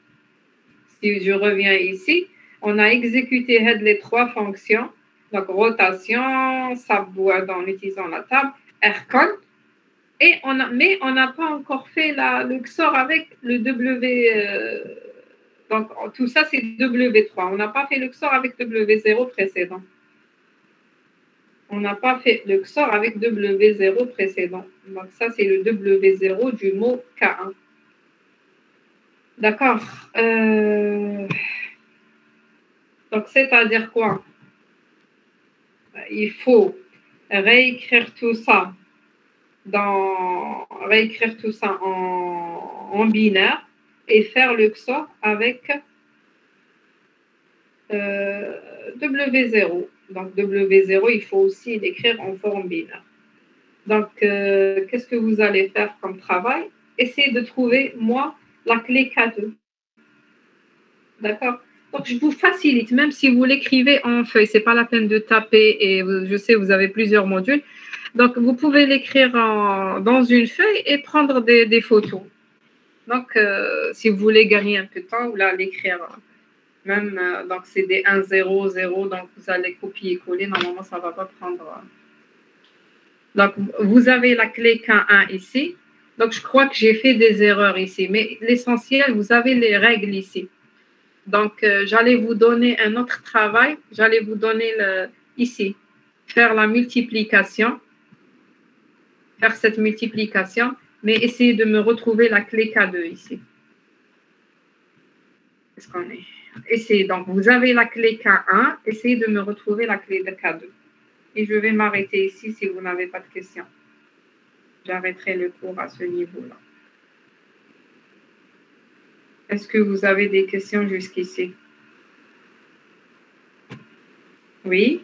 S1: Si je reviens ici, on a exécuté les trois fonctions. Donc, rotation, SAB en utilisant la table, RCON. Mais on n'a pas encore fait le XOR avec le W. Donc, tout ça, c'est W3. On n'a pas fait le XOR avec W0 précédent. On n'a pas fait le XOR avec W0 précédent. Donc, ça, c'est le W0 du mot K1. D'accord. Donc, c'est-à-dire quoi? Il faut réécrire tout ça en binaire et faire le XOR avec W0. Donc, W0, il faut aussi l'écrire en forme binaire. Donc, qu'est-ce que vous allez faire comme travail? Essayez de trouver, moi, la clé K2. D'accord? Donc, je vous facilite, même si vous l'écrivez en feuille, ce n'est pas la peine de taper, et je sais, vous avez plusieurs modules. Donc, vous pouvez l'écrire dans une feuille et prendre des photos. Donc, si vous voulez gagner un peu de temps, vous allez l'écrire même, donc c'est des 1, 0, 0, donc vous allez copier-coller. Normalement, ça ne va pas prendre. Donc, vous avez la clé K1 ici. Donc, je crois que j'ai fait des erreurs ici, mais l'essentiel, vous avez les règles ici. Donc, j'allais vous donner un autre travail. J'allais vous donner ici, faire la multiplication. Faire cette multiplication, mais essayez de me retrouver la clé K2 ici. Est-ce qu'on est? Essayez. Donc, vous avez la clé K1, essayez de me retrouver la clé de K2. Et je vais m'arrêter ici si vous n'avez pas de questions. J'arrêterai le cours à ce niveau-là. Est-ce que vous avez des questions jusqu'ici? Oui?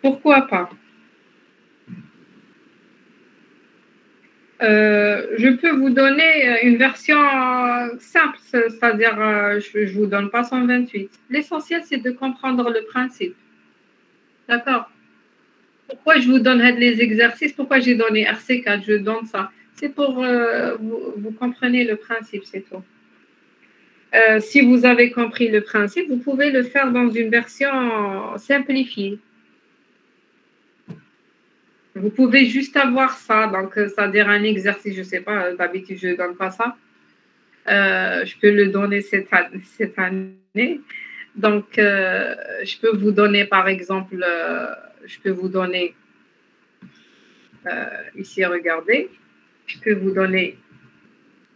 S1: Pourquoi pas? Je peux vous donner une version simple, c'est-à-dire je ne vous donne pas 128. L'essentiel, c'est de comprendre le principe. D'accord? Pourquoi je vous donne les exercices? Pourquoi j'ai donné RC4? Je donne ça. C'est pour vous comprenez le principe, c'est tout. Si vous avez compris le principe, vous pouvez le faire dans une version simplifiée. Vous pouvez juste avoir ça, donc c'est-à-dire un exercice, je ne sais pas, d'habitude je ne donne pas ça. Je peux le donner cette année. Donc, je peux vous donner, par exemple, je peux vous donner, ici, regardez, je peux vous donner,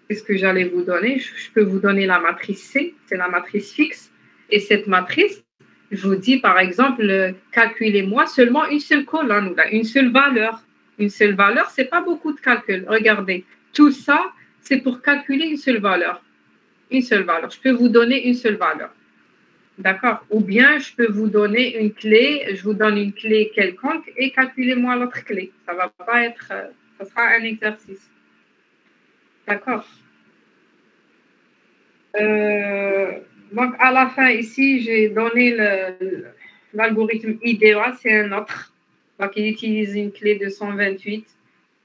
S1: qu'est-ce que j'allais vous donner? Je peux vous donner la matrice C, c'est la matrice fixe. Et cette matrice, je vous dis, par exemple, calculez-moi seulement une seule colonne, une seule valeur. Une seule valeur, ce n'est pas beaucoup de calcul. Regardez, tout ça, c'est pour calculer une seule valeur. Une seule valeur. Je peux vous donner une seule valeur. D'accord? Ou bien, je peux vous donner une clé, je vous donne une clé quelconque et calculez-moi l'autre clé. Ça va pas être, ça sera un exercice. D'accord? Donc, à la fin, ici, j'ai donné l'algorithme IDEA, c'est un autre. Donc, il utilise une clé de 128,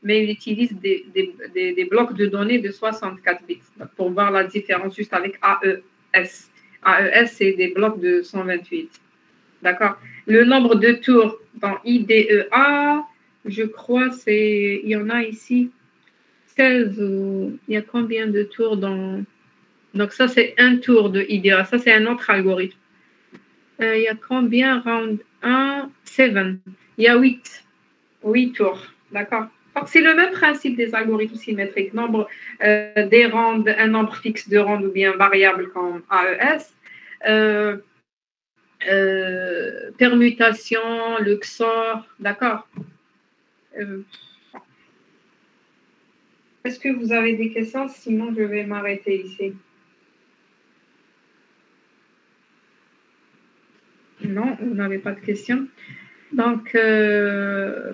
S1: mais il utilise des blocs de données de 64 bits pour voir la différence juste avec AES. AES, c'est des blocs de 128. D'accord? Le nombre de tours dans IDEA, je crois, il y en a ici 16. Il y a combien de tours dans... Donc, ça, c'est un tour de IDEA. Ça, c'est un autre algorithme. Il y a combien? Round 1, 7. Il y a 8 tours. D'accord? Donc, c'est le même principe des algorithmes symétriques. Nombre des rangs, un nombre fixe de rangs ou bien variable comme AES. Permutation, le XOR. D'accord? Est-ce que vous avez des questions? Sinon, je vais m'arrêter ici. Non, vous n'avez pas de questions. Donc,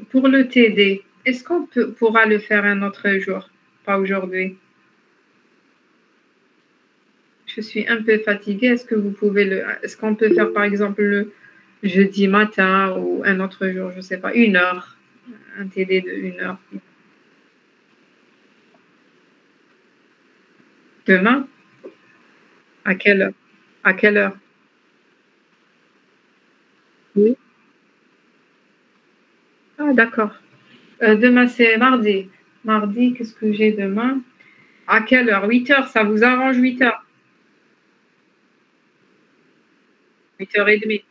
S1: pour le TD, est-ce qu'on pourra le faire un autre jour? Pas aujourd'hui. Je suis un peu fatiguée. Est-ce que vous pouvez est-ce qu'on peut faire par exemple le jeudi matin ou un autre jour, je ne sais pas, 1 heure, un TD de 1 heure. Demain? À quelle heure? À quelle heure? Oui. Ah, d'accord. Demain, c'est mardi. Mardi, qu'est-ce que j'ai demain? À quelle heure? 8 heures, ça vous arrange 8 heures? 8h30.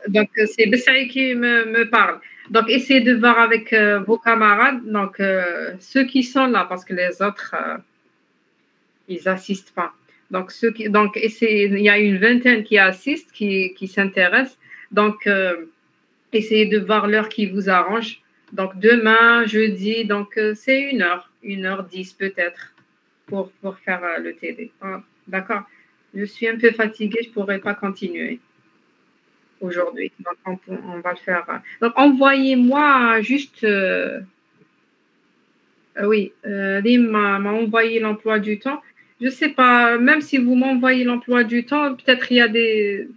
S1: Donc, c'est Bessaï qui me parle. Donc, essayez de voir avec vos camarades, donc ceux qui sont là, parce que les autres, ils n'assistent pas. Donc, il y a une vingtaine qui assistent, qui s'intéressent. Donc, essayez de voir l'heure qui vous arrange. Donc, demain, jeudi, donc c'est 1 heure, 1h10 peut-être, pour faire le TD. Ah, d'accord. Je suis un peu fatiguée, je ne pourrais pas continuer aujourd'hui. Donc, on va le faire. Donc, envoyez-moi juste. Oui, Lim m'a envoyé l'emploi du temps. Je ne sais pas, même si vous m'envoyez l'emploi du temps, peut-être il y a des.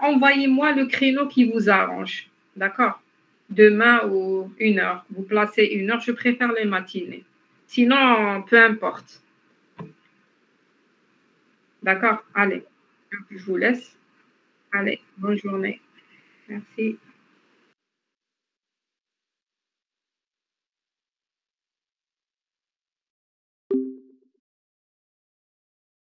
S1: Envoyez-moi le créneau qui vous arrange. D'accord? Demain ou 1 heure. Vous placez 1 heure. Je préfère les matinées. Sinon, peu importe. D'accord? Allez, je vous laisse. Allez, bonne journée. Merci.